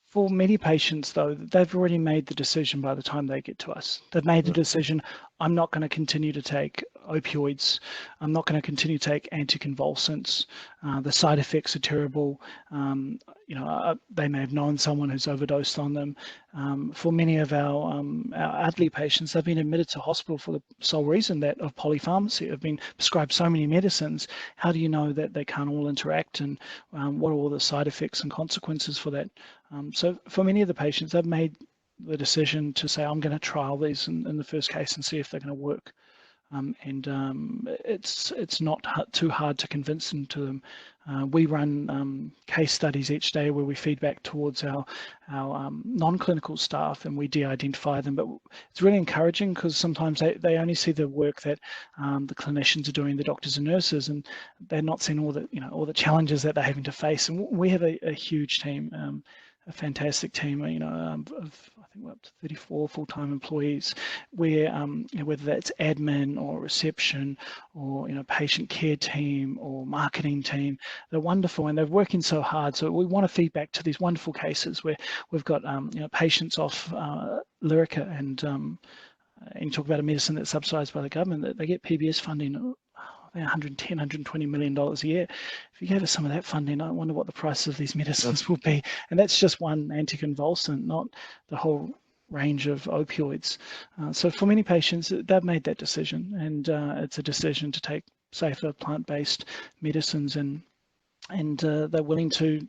for many patients, though, they've already made the decision by the time they get to us. They've made the decision, I'm not going to continue to take opioids. I'm not going to continue to take anticonvulsants. The side effects are terrible. They may have known someone who's overdosed on them. For many of our elderly patients, they've been admitted to hospital for the sole reason that of polypharmacy. Have been prescribed so many medicines. How do you know that they can't all interact, and what are all the side effects and consequences for that? So for many of the patients, they've made the decision to say, I'm going to trial these in the first case and see if they're going to work. It's not too hard to convince them to them. We run case studies each day where we feed back towards our non-clinical staff, and we de-identify them. But it's really encouraging because sometimes they only see the work that the clinicians are doing, the doctors and nurses, and they're not seeing all the challenges that they're having to face. And we have a huge team. A fantastic team, of I think we're up to 34 full-time employees, where whether that's admin or reception or patient care team or marketing team, they're wonderful and they're working so hard. So we want to feed back to these wonderful cases where we've got patients off Lyrica and talk about a medicine that's subsidised by the government, that they get PBS funding. $110, $120 million a year. If you gave us some of that funding, I wonder what the price of these medicines will be. And that's just one anticonvulsant, not the whole range of opioids. So for many patients, they've made that decision, and it's a decision to take safer plant-based medicines, and they're willing to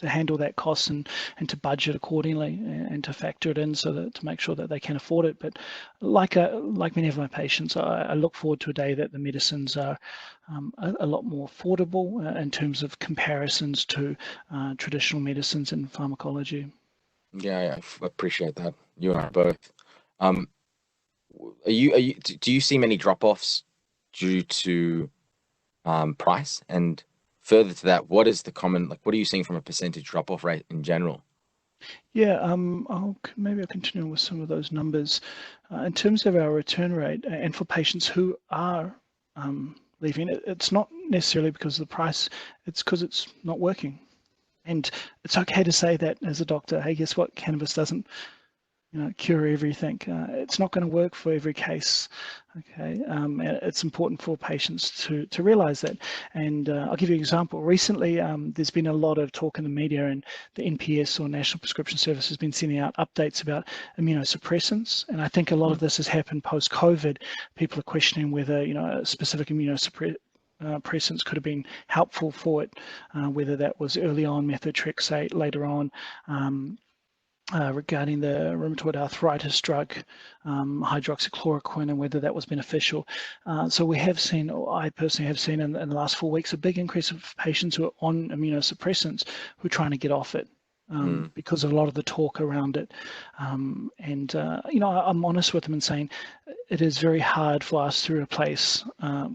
handle that cost and to budget accordingly and to factor it in so that to make sure that they can afford it. But like many of my patients, I look forward to a day that the medicines are a lot more affordable in terms of comparisons to traditional medicines and pharmacology. Yeah, I appreciate that. You and I both. Do you see many drop-offs due to price? And further to that, what is the common, what are you seeing from a percentage drop-off rate in general? Yeah, maybe I'll continue with some of those numbers. In terms of our return rate, and for patients who are leaving, it's not necessarily because of the price, it's because it's not working. And it's okay to say that as a doctor, hey, guess what? Cannabis doesn't cure everything. It's not going to work for every case. Okay, it's important for patients to realize that. And I'll give you an example. Recently, there's been a lot of talk in the media, and the NPS, or National Prescription Service, has been sending out updates about immunosuppressants. And I think a lot of this has happened post-COVID. People are questioning whether specific immunosuppressants could have been helpful for it, whether that was early on methotrexate, later on regarding the rheumatoid arthritis drug, hydroxychloroquine, and whether that was beneficial. So we have seen, or I personally have seen in the last 4 weeks, a big increase of patients who are on immunosuppressants who are trying to get off it. Because of a lot of the talk around it. I'm honest with them in saying it is very hard for us to replace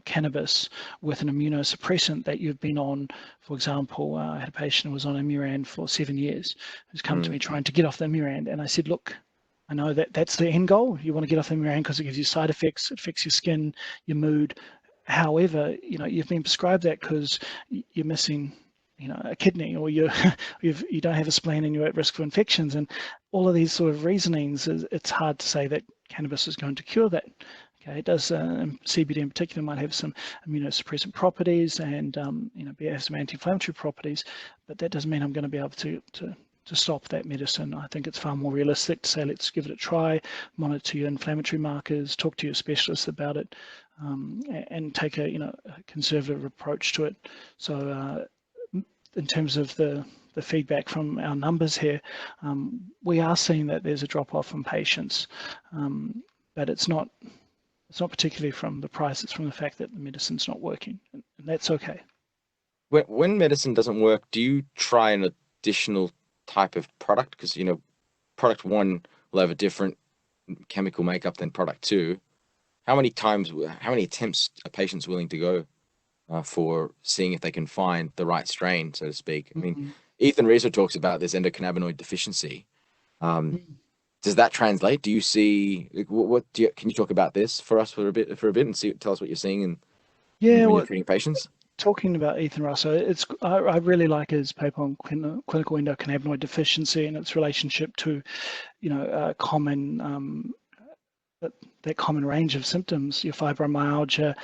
cannabis with an immunosuppressant that you've been on. For example, I had a patient who was on Imuran for 7 years, who's come to me trying to get off the Imuran, and I said, look, I know that's the end goal. You want to get off the Imuran because it gives you side effects, it affects your skin, your mood. However, you've been prescribed that because you're missing a kidney, or you don't have a spleen and you're at risk for infections, and all of these sort of reasonings. It's hard to say that cannabis is going to cure that. Okay, it does. CBD in particular might have some immunosuppressant properties and have some anti-inflammatory properties, but that doesn't mean I'm going to be able to stop that medicine. I think it's far more realistic to say, let's give it a try, monitor your inflammatory markers, talk to your specialist about it, and take a conservative approach to it. So in terms of the feedback from our numbers here, we are seeing that there's a drop-off from patients, but it's not particularly from the price, it's from the fact that the medicine's not working, and that's okay. When medicine doesn't work, do you try an additional type of product? Because, product one will have a different chemical makeup than product two. How many attempts are patients willing to go for seeing if they can find the right strain, so to speak? I mean, Ethan Rizzo talks about this endocannabinoid deficiency. Does that translate? Do you see can you talk about this for us for a bit and tell us what you're seeing when you're treating patients? Talking about Ethan Russo, I really like his paper on clinical endocannabinoid deficiency and its relationship to common that common range of symptoms, your fibromyalgia,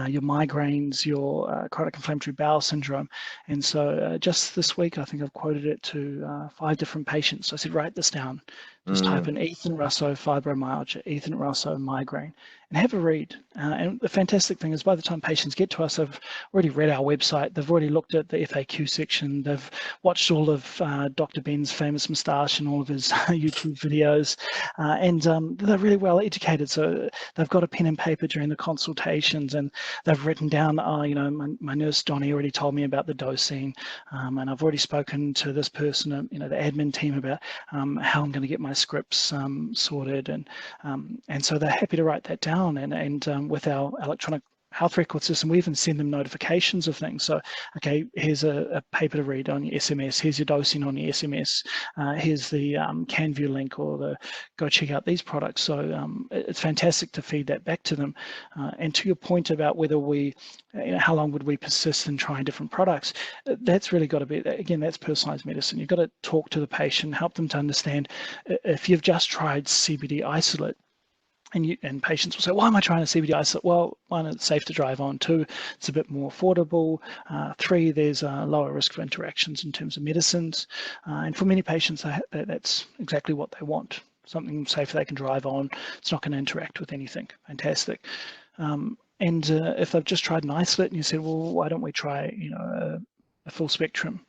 your migraines, your chronic inflammatory bowel syndrome. And so just this week, I think I've quoted it to 5 different patients. So I said, write this down. Just type in Ethan Russo fibromyalgia, Ethan Russo migraine, and have a read. And the fantastic thing is by the time patients get to us, they've already read our website, they've already looked at the FAQ section, they've watched all of Dr. Ben's famous moustache and all of his YouTube videos, and they're really well educated. So So they've got a pen and paper during the consultations, and they've written down, oh, you know, my nurse Donnie already told me about the dosing, and I've already spoken to this person, you know, the admin team about how I'm going to get my scripts sorted, and so they're happy to write that down, and with our electronic health record system, we even send them notifications of things. So, okay, here's a paper to read on your SMS, here's your dosing on your SMS, here's the CanView link, or the go check out these products. So it's fantastic to feed that back to them. And to your point about whether we, you know, how long would we persist in trying different products, that's really got to be, again, that's personalized medicine. You've got to talk to the patient, help them to understand. If you've just tried CBD isolate, and patients will say, why am I trying a CBD isolate? Well, one, it's safe to drive on. Two, it's a bit more affordable. Three, there's a lower risk of interactions in terms of medicines. And for many patients, that's exactly what they want. Something safe they can drive on. It's not going to interact with anything. Fantastic. And if they've just tried an isolate and you said, well, why don't we try, you know, a full spectrum?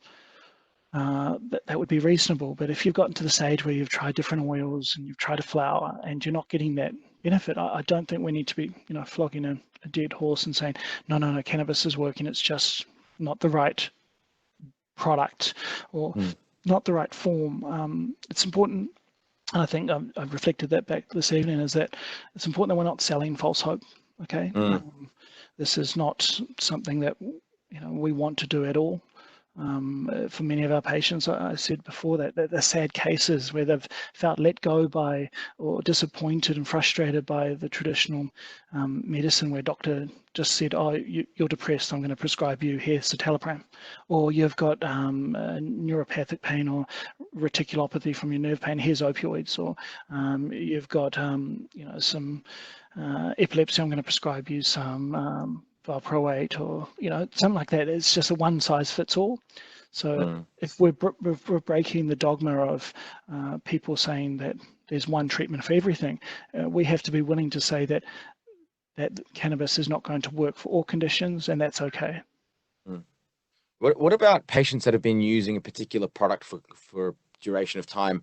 That would be reasonable. But if you've gotten to the stage where you've tried different oils and you've tried a flower and you're not getting that benefit, I don't think we need to be, you know, flogging a dead horse and saying, no, cannabis is working. It's just not the right product or not the right form. It's important, and I think I've reflected that back this evening, is that it's important that we're not selling false hope. Okay, this is not something that, you know, we want to do at all. For many of our patients, I said before that they're sad cases where they've felt let go by, or disappointed and frustrated by, the traditional medicine, where doctor just said, oh, you're depressed, I'm going to prescribe you, here's citalopram. Or you've got neuropathic pain or reticulopathy from your nerve pain, here's opioids. Or you've got you know, some epilepsy, I'm going to prescribe you some valproate, or, you know, something like that. It's just a one size fits all. So if we're breaking the dogma of people saying that there's one treatment for everything, we have to be willing to say that cannabis is not going to work for all conditions, and that's okay. What about patients that have been using a particular product for a duration of time?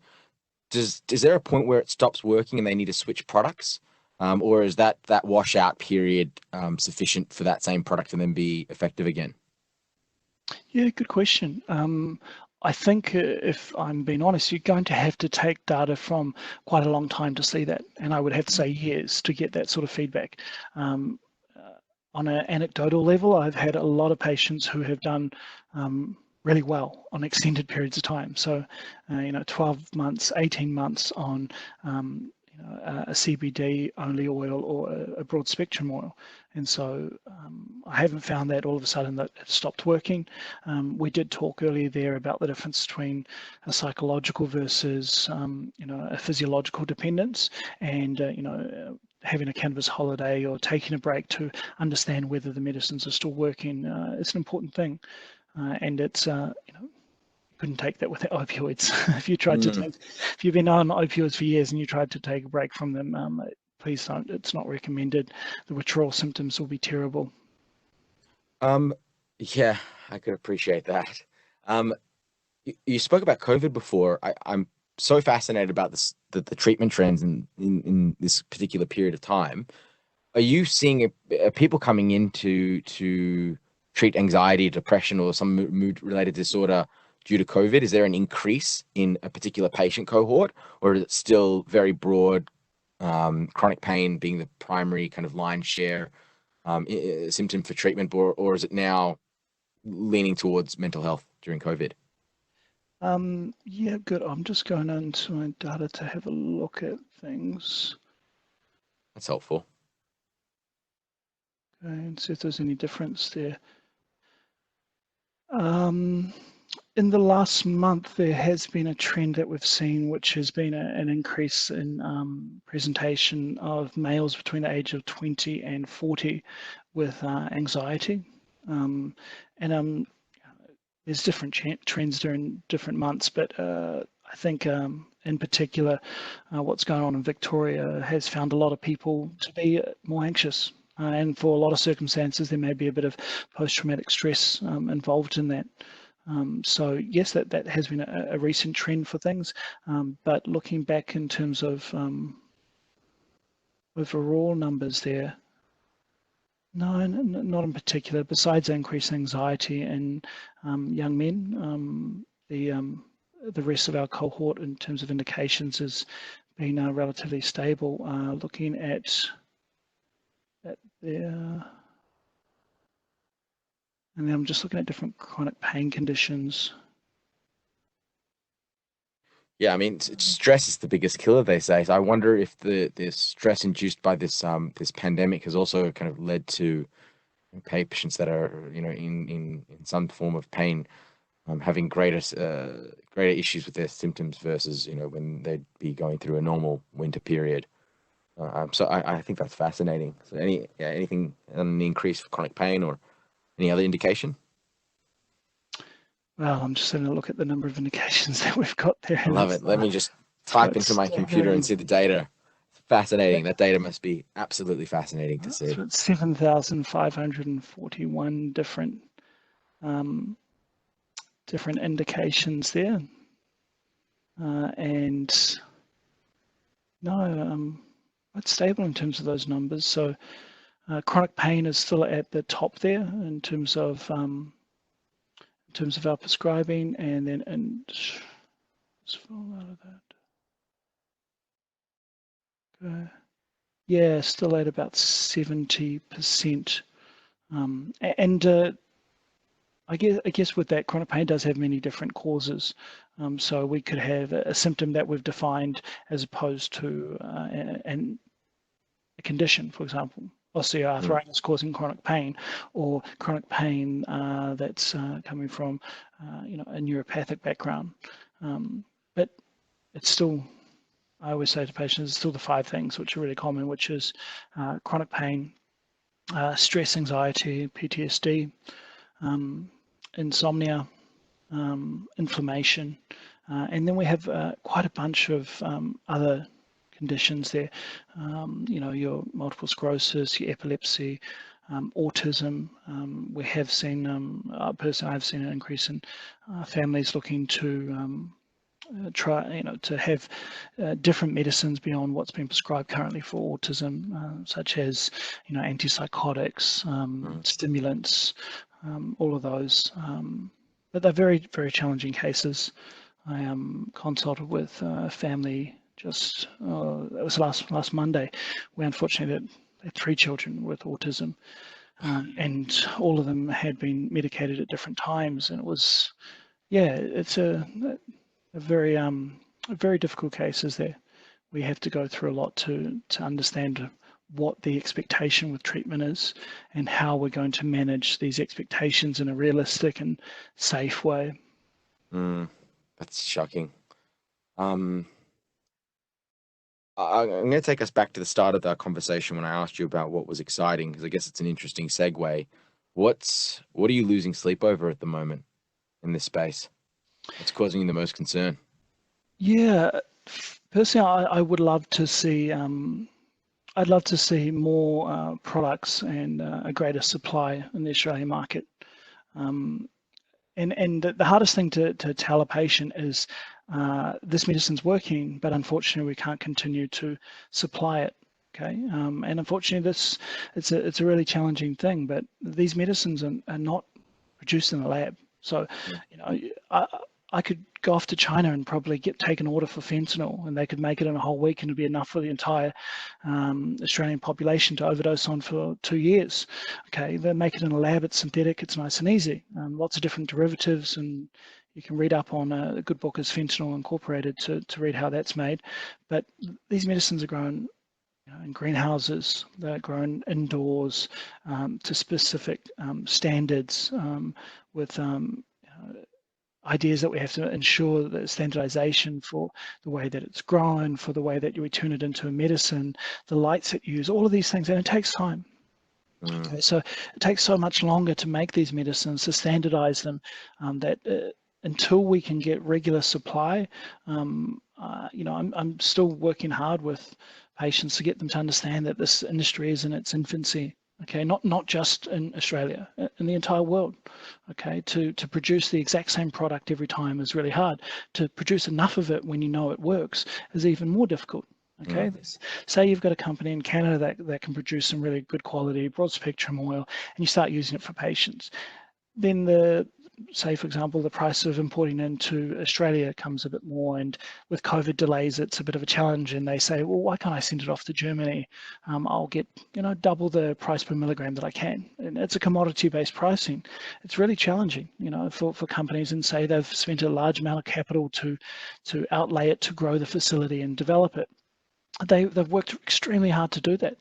Is there a point where it stops working and they need to switch products? Or is that washout period sufficient for that same product to then be effective again? Yeah, good question. I think, if I'm being honest, you're going to have to take data from quite a long time to see that. And I would have to say years to get that sort of feedback. On an anecdotal level, I've had a lot of patients who have done really well on extended periods of time. So, you know, 12 months, 18 months on a CBD only oil or a broad spectrum oil. And so I haven't found that all of a sudden that it stopped working. We did talk earlier there about the difference between a psychological versus you know, a physiological dependence, and you know, having a cannabis holiday or taking a break to understand whether the medicines are still working. It's an important thing, and it's you know, couldn't take that with opioids. If you tried to take, if you've been on opioids for years and you tried to take a break from them, please don't. It's not recommended. The withdrawal symptoms will be terrible. Yeah, I could appreciate that. You spoke about COVID before. I'm so fascinated about this, the treatment trends in this particular period of time. Are you seeing people coming in to treat anxiety, depression, or some mood-related disorder due to COVID? Is there an increase in a particular patient cohort, or is it still very broad, chronic pain being the primary kind of line share symptom for treatment, or is it now leaning towards mental health during COVID? Yeah, good. I'm just going into my data to have a look at things. That's helpful. Okay, and see if there's any difference there. In the last month, there has been a trend that we've seen, which has been an increase in presentation of males between the age of 20 and 40 with anxiety. And there's different trends during different months, but I think in particular, what's going on in Victoria has found a lot of people to be more anxious. And for a lot of circumstances, there may be a bit of post-traumatic stress involved in that. So yes, that has been a recent trend for things. But looking back in terms of overall numbers there. No, not in particular. Besides increased anxiety in young men, the rest of our cohort in terms of indications has been relatively stable. Looking at there, and then I'm just looking at different chronic pain conditions. Yeah, I mean, stress is the biggest killer, they say. So I wonder if the stress induced by this pandemic has also kind of led to patients that are, in some form of pain, having greater issues with their symptoms versus, when they'd be going through a normal winter period. So I think that's fascinating. So anything on the increase for chronic pain or any other indication? Well, I'm just having a look at the number of indications that we've got there, I and love it. Let me just it's type quite into my computer and staggering. see the data. It's fascinating. That data must be absolutely fascinating to see. So it's 7,541 um, different indications there, and no, it's stable in terms of those numbers. So chronic pain is still at the top there in terms of our prescribing, and then let's fall out of that. Okay. Yeah, still at about 70%. And I guess with that, chronic pain does have many different causes. So we could have a symptom that we've defined as opposed to a condition, for example, osteoarthritis causing chronic pain, or chronic pain that's coming from a neuropathic background. But it's still, I always say to patients, it's still the 5 things which are really common, which is chronic pain, stress, anxiety, PTSD, insomnia, inflammation, and then we have quite a bunch of other conditions there. Your multiple sclerosis, your epilepsy, autism. We have seen, personally, I've seen an increase in families looking to try, to have different medicines beyond what's been prescribed currently for autism, such as, antipsychotics, stimulants, all of those. But they're very, very challenging cases. I consulted with a family just, it was last Monday, where unfortunately they had 3 children with autism, and all of them had been medicated at different times, and it was, yeah, it's a very difficult cases there. We have to go through a lot to understand what the expectation with treatment is and how we're going to manage these expectations in a realistic and safe way. That's shocking. I'm going to take us back to the start of our conversation when I asked you about what was exciting, because I guess it's an interesting segue. What are you losing sleep over at the moment in this space? What's causing you the most concern? Yeah, personally, I would love to see. I'd love to see more products and a greater supply in the Australian market. And the hardest thing to tell a patient is this medicine's working, but unfortunately we can't continue to supply it. Okay, and unfortunately it's a really challenging thing. But these medicines are not produced in the lab. So, I could go off to China and probably take an order for fentanyl, and they could make it in a whole week, and it'd be enough for the entire Australian population to overdose on for 2 years. Okay, they make it in a lab, it's synthetic, it's nice and easy. Lots of different derivatives, and you can read up on a good book is Fentanyl Incorporated to read how that's made. But these medicines are grown in greenhouses, they're grown indoors to specific standards with ideas that we have to ensure that standardization for the way that it's grown, for the way that you turn it into a medicine, the lights it use, all of these things, and it takes time. Okay, so it takes so much longer to make these medicines, to standardize them, that until we can get regular supply, I'm still working hard with patients to get them to understand that this industry is in its infancy. Okay, not just in Australia, in the entire world. Okay, to produce the exact same product every time is really hard. To produce enough of it when you know it works is even more difficult. Okay, say you've got a company in Canada that can produce some really good quality broad spectrum oil, and you start using it for patients. Then say for example, the price of importing into Australia comes a bit more, and with COVID delays, it's a bit of a challenge. And they say, well, why can't I send it off to Germany? I'll get double the price per milligram that I can. And it's a commodity-based pricing. It's really challenging, for companies, and say they've spent a large amount of capital to outlay it to grow the facility and develop it. They've worked extremely hard to do that,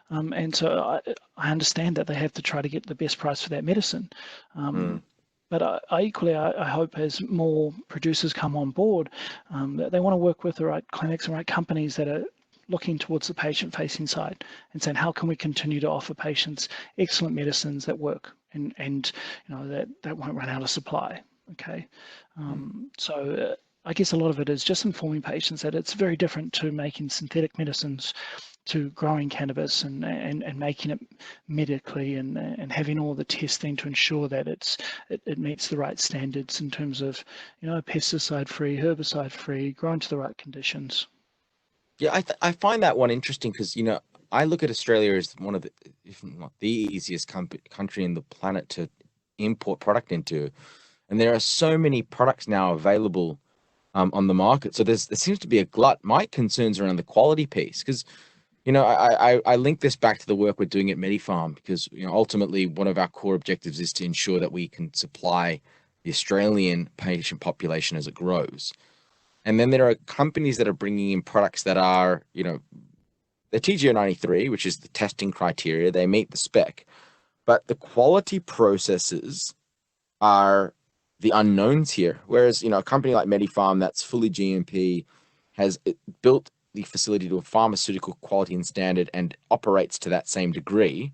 and so I understand that they have to try to get the best price for that medicine. But I equally, I hope as more producers come on board, that they want to work with the right clinics and right companies that are looking towards the patient-facing side and saying, how can we continue to offer patients excellent medicines that work and that won't run out of supply. Okay, so. I guess a lot of it is just informing patients that it's very different to making synthetic medicines to growing cannabis and making it medically and having all the testing to ensure that it meets the right standards in terms of pesticide free, herbicide free, grown to the right conditions. Yeah, I find that one interesting because I look at Australia as one of the, if not the easiest country in the planet to import product into, and there are so many products now available on the market. So there seems to be a glut. My concerns around the quality piece, because I link this back to the work we're doing at MediFarm, because ultimately one of our core objectives is to ensure that we can supply the Australian patient population as it grows. And then there are companies that are bringing in products that are the TGO 93, which is the testing criteria. They meet the spec, but the quality processes are the unknowns here. Whereas, a company like MediFarm that's fully GMP has built the facility to a pharmaceutical quality and standard and operates to that same degree.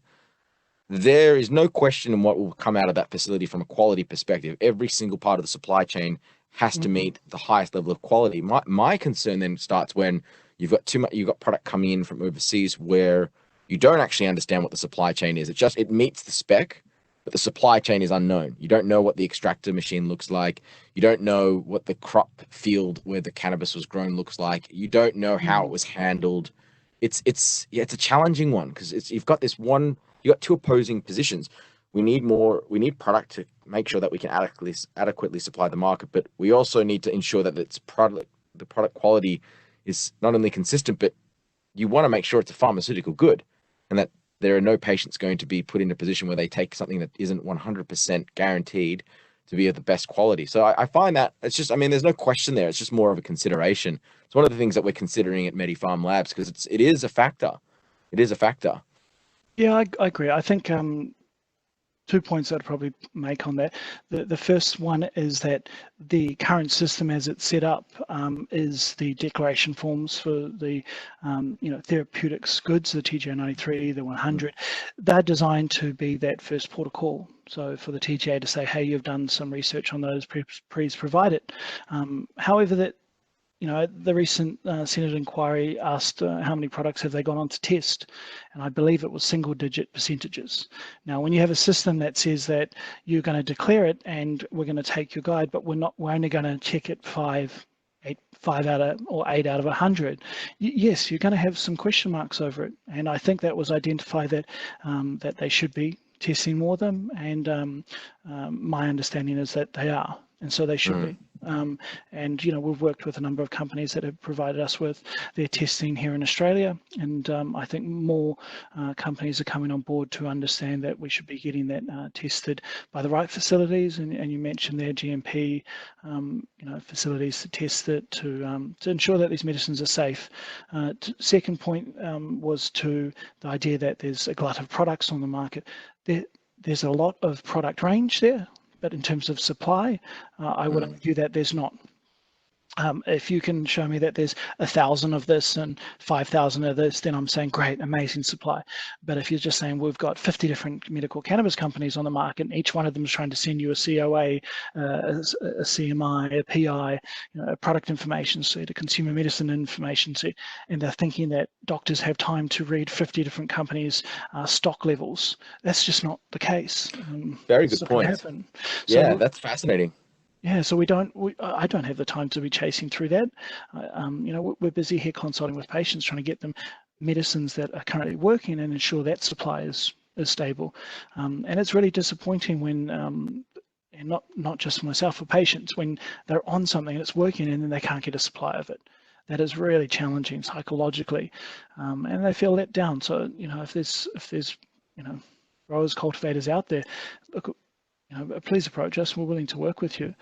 There is no question in what will come out of that facility from a quality perspective. Every single part of the supply chain has to meet the highest level of quality. My concern then starts when you've got product coming in from overseas where you don't actually understand what the supply chain is. It meets the spec, but the supply chain is unknown. You don't know what the extractor machine looks like. You don't know what the crop field where the cannabis was grown looks like. You don't know how it was handled. It's a challenging one because you've got two opposing positions. We need product to make sure that we can adequately supply the market, but we also need to ensure that the product quality is not only consistent, but you want to make sure it's a pharmaceutical good and that there are no patients going to be put in a position where they take something that isn't 100% guaranteed to be of the best quality. So I find that there's no question there. It's just more of a consideration. It's one of the things that we're considering at MediFarm Labs because it is a factor. It is a factor. Yeah, I agree. I think 2 points I'd probably make on that. The first one is that the current system as it's set up is the declaration forms for the therapeutics goods, the TGA 93, the 100. They're designed to be that first port of call. So for the TGA to say, hey, you've done some research on those, please provide it. However, the recent Senate inquiry asked how many products have they gone on to test, and I believe it was single-digit percentages. Now, when you have a system that says that you're going to declare it and we're going to take your guide, but we're only going to check it 8 out of 100, yes, you're going to have some question marks over it. And I think that was identified that they should be testing more of them, and my understanding is that they are, and so they should be. And we've worked with a number of companies that have provided us with their testing here in Australia, and I think more companies are coming on board to understand that we should be getting that tested by the right facilities, and you mentioned their GMP facilities to test it to ensure that these medicines are safe. Second point was to the idea that there's a glut of products on the market. There's a lot of product range there, but in terms of supply, I would argue that there's not. If you can show me that there's 1,000 of this and 5,000 of this, then I'm saying great, amazing supply. But if you're just saying we've got 50 different medical cannabis companies on the market, and each one of them is trying to send you a COA, a CMI, a PI, a product information suite, a consumer medicine information suite, and they're thinking that doctors have time to read 50 different companies' stock levels, that's just not the case. Very good point. Yeah, that's fascinating. Yeah, so I don't have the time to be chasing through that. We're busy here consulting with patients, trying to get them medicines that are currently working and ensure that supply is stable. And it's really disappointing when, and not just for myself, for patients, when they're on something and it's working and then they can't get a supply of it. That is really challenging psychologically, and they feel let down. So if there's growers, cultivators out there, look, please approach us. We're willing to work with you.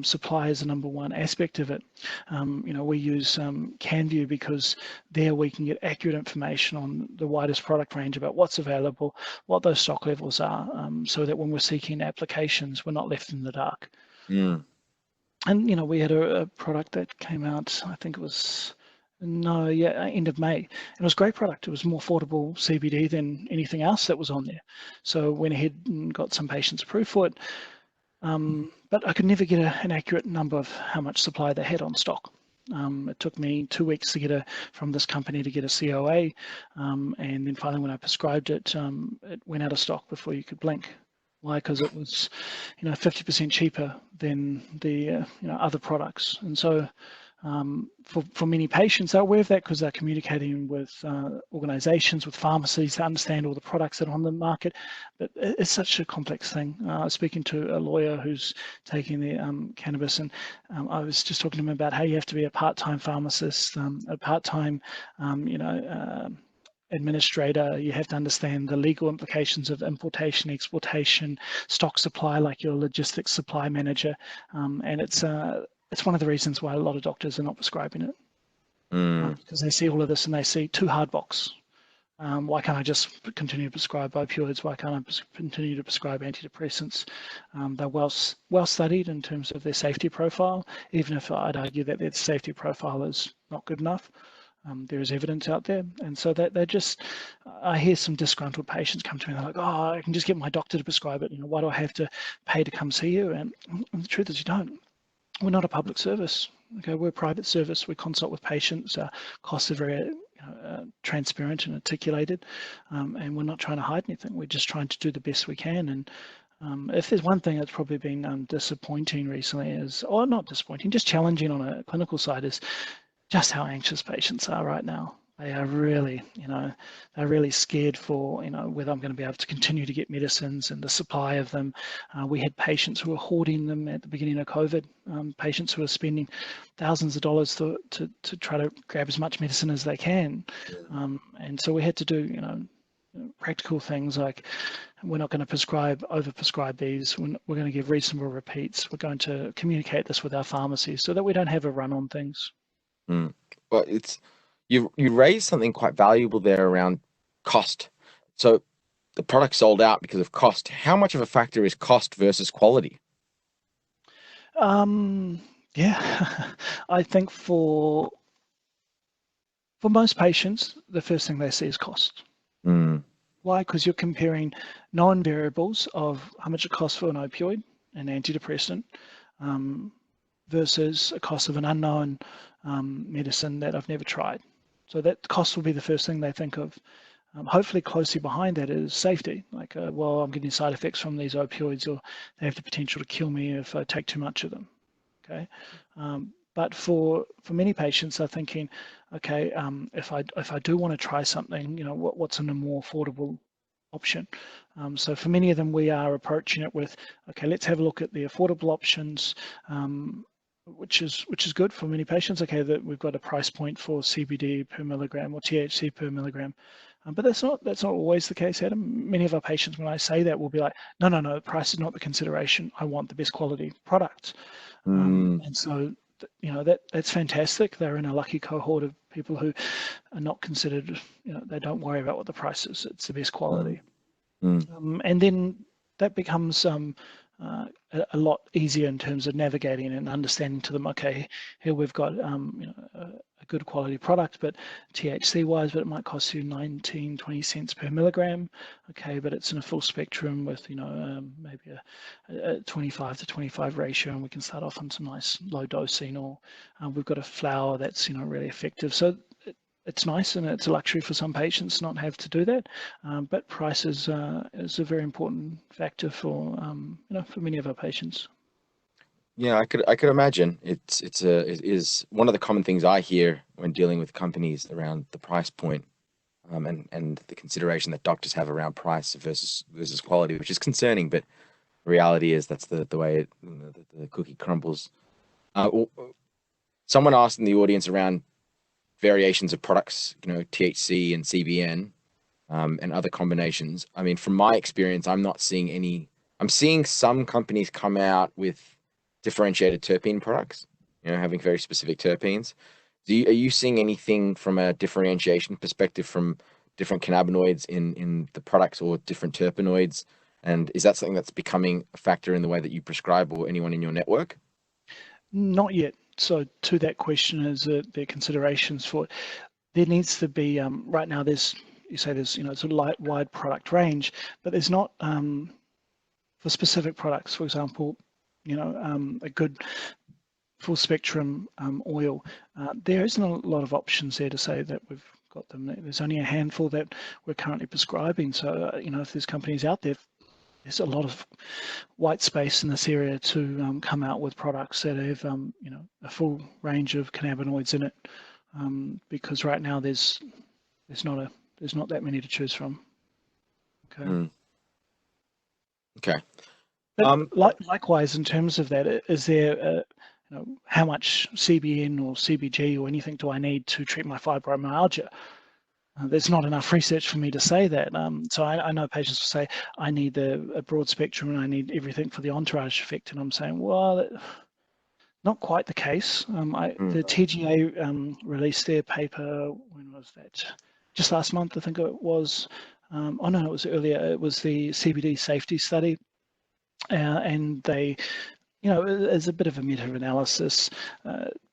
Supply is the number one aspect of it. We use CanView because there we can get accurate information on the widest product range about what's available, what those stock levels are, so that when we're seeking applications, we're not left in the dark. Mm. And we had a product that came out, I think it was end of May. It was a great product. It was more affordable CBD than anything else that was on there. So went ahead and got some patients approved for it. But I could never get an accurate number of how much supply they had on stock. It took me 2 weeks to get from this company to get a COA. And then finally when I prescribed it, it went out of stock before you could blink. Why? Because it was, 50% cheaper than the other products. And so for many patients, they're aware of that because they're communicating with organisations, with pharmacies to understand all the products that are on the market. But it's such a complex thing. I was speaking to a lawyer who's taking the cannabis, and I was just talking to him about how you have to be a part-time pharmacist, a part-time, administrator. You have to understand the legal implications of importation, exportation, stock supply, like your logistics supply manager, and it's one of the reasons why a lot of doctors are not prescribing it, because they see all of this and they see too hard box. Why can't I just continue to prescribe opioids? Why can't I continue to prescribe antidepressants? They're well studied in terms of their safety profile, even if I'd argue that their safety profile is not good enough. There is evidence out there, and so they're just. I hear some disgruntled patients come to me and they're like, "Oh, I can just get my doctor to prescribe it. Why do I have to pay to come see you?" And the truth is, you don't. We're not a public service. Okay, we're a private service. We consult with patients. Costs are very transparent and articulated, and we're not trying to hide anything. We're just trying to do the best we can. And if there's one thing that's probably been disappointing recently or not disappointing, just challenging on a clinical side, is just how anxious patients are right now. They are really, they're really scared for, whether I'm going to be able to continue to get medicines and the supply of them. We had patients who were hoarding them at the beginning of COVID, patients who are spending thousands of dollars to try to grab as much medicine as they can. And so we had to do, practical things like, we're not going to overprescribe these. We're going to give reasonable repeats. We're going to communicate this with our pharmacies so that we don't have a run on things. Well, you raised something quite valuable there around cost. So the product sold out because of cost. How much of a factor is cost versus quality? Yeah, I think for most patients, the first thing they see is cost. Why? Because you're comparing known variables of how much it costs for an opioid, an antidepressant, versus a cost of an unknown medicine that I've never tried. So that cost will be the first thing they think of. Hopefully closely behind that is safety, like, well, I'm getting side effects from these opioids, or they have the potential to kill me if I take too much of them. Okay, but for many patients, they're thinking, okay, if I do want to try something, what's a more affordable option? So for many of them, we are approaching it with, okay, let's have a look at the affordable options, which is good for many patients. Okay, that we've got a price point for CBD per milligram or THC per milligram, but that's not always the case, Adam. Many of our patients, when I say that, will be like, no, price is not the consideration. I want the best quality product, and so that's fantastic. They're in a lucky cohort of people who are not considered. They don't worry about what the price is. It's the best quality, and then that becomes a lot easier in terms of navigating and understanding to them. Okay, here we've got a good quality product, but THC wise, but it might cost you 19-20 cents per milligram. Okay, but it's in a full spectrum with maybe a 25-25 ratio, and we can start off on some nice low dosing, or we've got a flower that's really effective. So it's nice, and it's a luxury for some patients not have to do that, but price is a very important factor for for many of our patients. Yeah, I could imagine it is one of the common things I hear when dealing with companies around the price point, and the consideration that doctors have around price versus quality, which is concerning. But the reality is that's the way the cookie crumbles. Someone asked in the audience around variations of products, THC and CBN, and other combinations. I mean, from my experience, I'm not seeing any. I'm seeing some companies come out with differentiated terpene products, having very specific terpenes. Are you seeing anything from a differentiation perspective from different cannabinoids in the products or different terpenoids? And is that something that's becoming a factor in the way that you prescribe or anyone in your network? Not yet. So to that question, is there considerations for it? There needs to be, right now you say there's, it's a wide product range, but there's not, for specific products, for example, a good full spectrum oil, there isn't a lot of options there to say that we've got them. There's only a handful that we're currently prescribing. So, if there's companies out there, there's a lot of white space in this area to come out with products that have, a full range of cannabinoids in it, because right now there's not that many to choose from. Okay. Mm. Okay. But likewise, in terms of that, is there, how much CBN or CBG or anything do I need to treat my fibromyalgia? There's not enough research for me to say that. So I know patients will say, I need a broad spectrum and I need everything for the entourage effect. And I'm saying, well, not quite the case. The TGA released their paper, when was that? Just last month, I think it was. Oh no, it was earlier. It was the CBD safety study. And they, as a bit of a meta-analysis,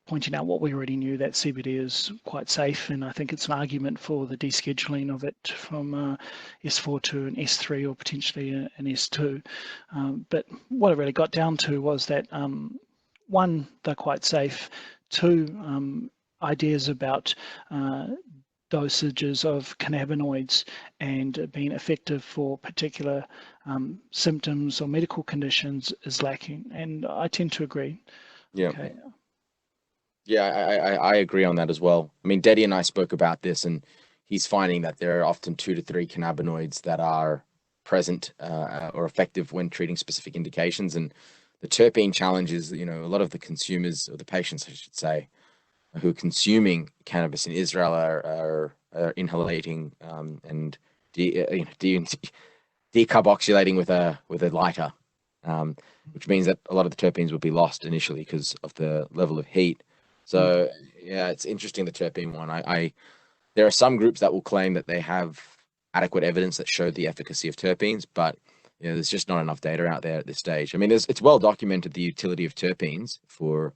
pointing out what we already knew, that CBD is quite safe, and I think it's an argument for the descheduling of it from S4 to an S3 or potentially an S2. But what it really got down to was that, one, they're quite safe. Two, ideas about dosages of cannabinoids and being effective for particular symptoms or medical conditions is lacking, and I tend to agree. Yeah. Okay. Yeah, I agree on that as well. I mean, Deddy and I spoke about this, and he's finding that there are often 2 to 3 cannabinoids that are present or effective when treating specific indications. And the terpene challenge is, a lot of the consumers, or the patients, I should say, who are consuming cannabis in Israel are inhalating and decarboxylating with a lighter, which means that a lot of the terpenes will be lost initially because of the level of heat. So yeah, it's interesting, the terpene one. There are some groups that will claim that they have adequate evidence that showed the efficacy of terpenes, but there's just not enough data out there at this stage. I mean, it's well documented the utility of terpenes for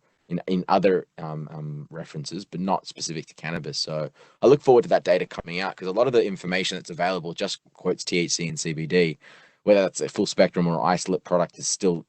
in other references, but not specific to cannabis. So I look forward to that data coming out, because a lot of the information that's available just quotes THC and CBD. Whether that's a full spectrum or isolate product is still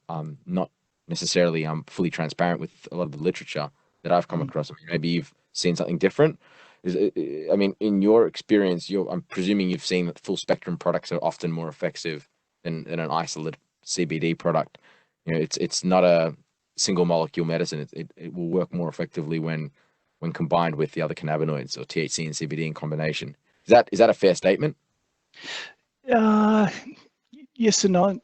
not necessarily fully transparent with a lot of the literature that I've come across. I mean, maybe you've seen something different. I mean, in your experience, I'm presuming you've seen that full spectrum products are often more effective than an isolate CBD product. It's not a single molecule medicine. It will work more effectively when combined with the other cannabinoids, or THC and CBD in combination. Is that a fair statement? Yes and no.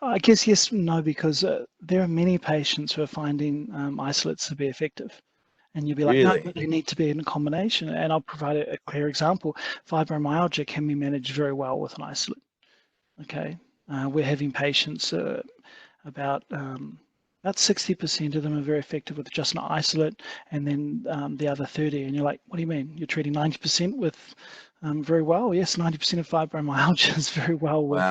I guess yes and no, because there are many patients who are finding isolates to be effective. And you'll be like, Really? no, but they need to be in a combination. And I'll provide a clear example. Fibromyalgia can be managed very well with an isolate. Okay. We're having patients, about 60% of them are very effective with just an isolate, and then the other 30, and you're like, what do you mean? You're treating 90% with very well? Yes, 90% of fibromyalgia is very well with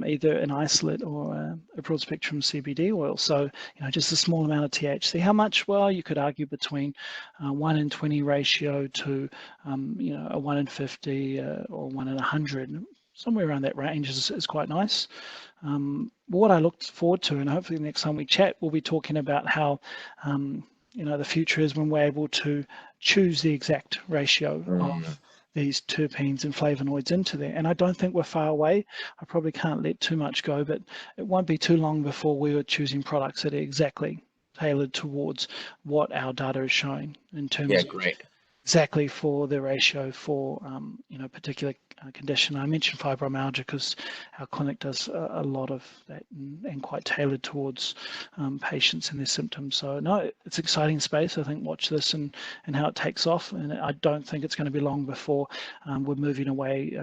either an isolate or a broad spectrum CBD oil. So, just a small amount of THC. How much? Well, you could argue between 1 in 20 ratio to, a 1 in 50 or 1 in 100. Somewhere around that range is quite nice. What I look forward to, and hopefully the next time we chat, we'll be talking about how, the future is when we're able to choose the exact ratio of these terpenes and flavonoids into there. And I don't think we're far away. I probably can't let too much go, but it won't be too long before we are choosing products that are exactly tailored towards what our data is showing in terms of Great. exactly for the ratio for particular condition. I mentioned fibromyalgia because our clinic does a lot of that and quite tailored towards patients and their symptoms. So no, it's an exciting space. I think watch this and how it takes off. And I don't think it's going to be long before we're moving away,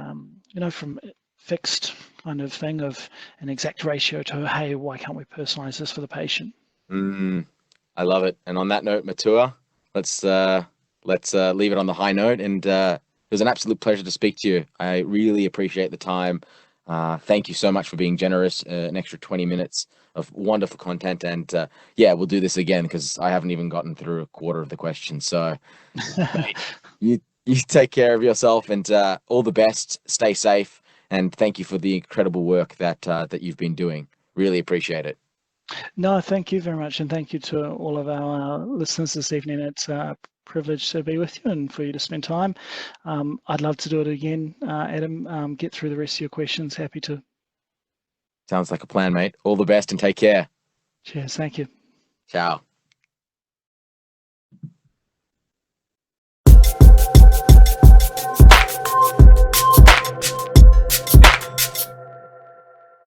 from fixed kind of thing of an exact ratio to, hey, why can't we personalize this for the patient? I love it. And on that note, Matua, let's leave it on the high note. And it was an absolute pleasure to speak to you. I really appreciate the time. Thank you so much for being generous. An extra 20 minutes of wonderful content. And we'll do this again because I haven't even gotten through a quarter of the questions. So mate, you take care of yourself and all the best. Stay safe. And thank you for the incredible work that you've been doing. Really appreciate it. No, thank you very much. And thank you to all of our listeners this evening. It's a privilege to be with you and for you to spend time. I'd love to do it again, Adam. Get through the rest of your questions. Happy to. Sounds like a plan, mate. All the best and take care. Cheers. Thank you. Ciao.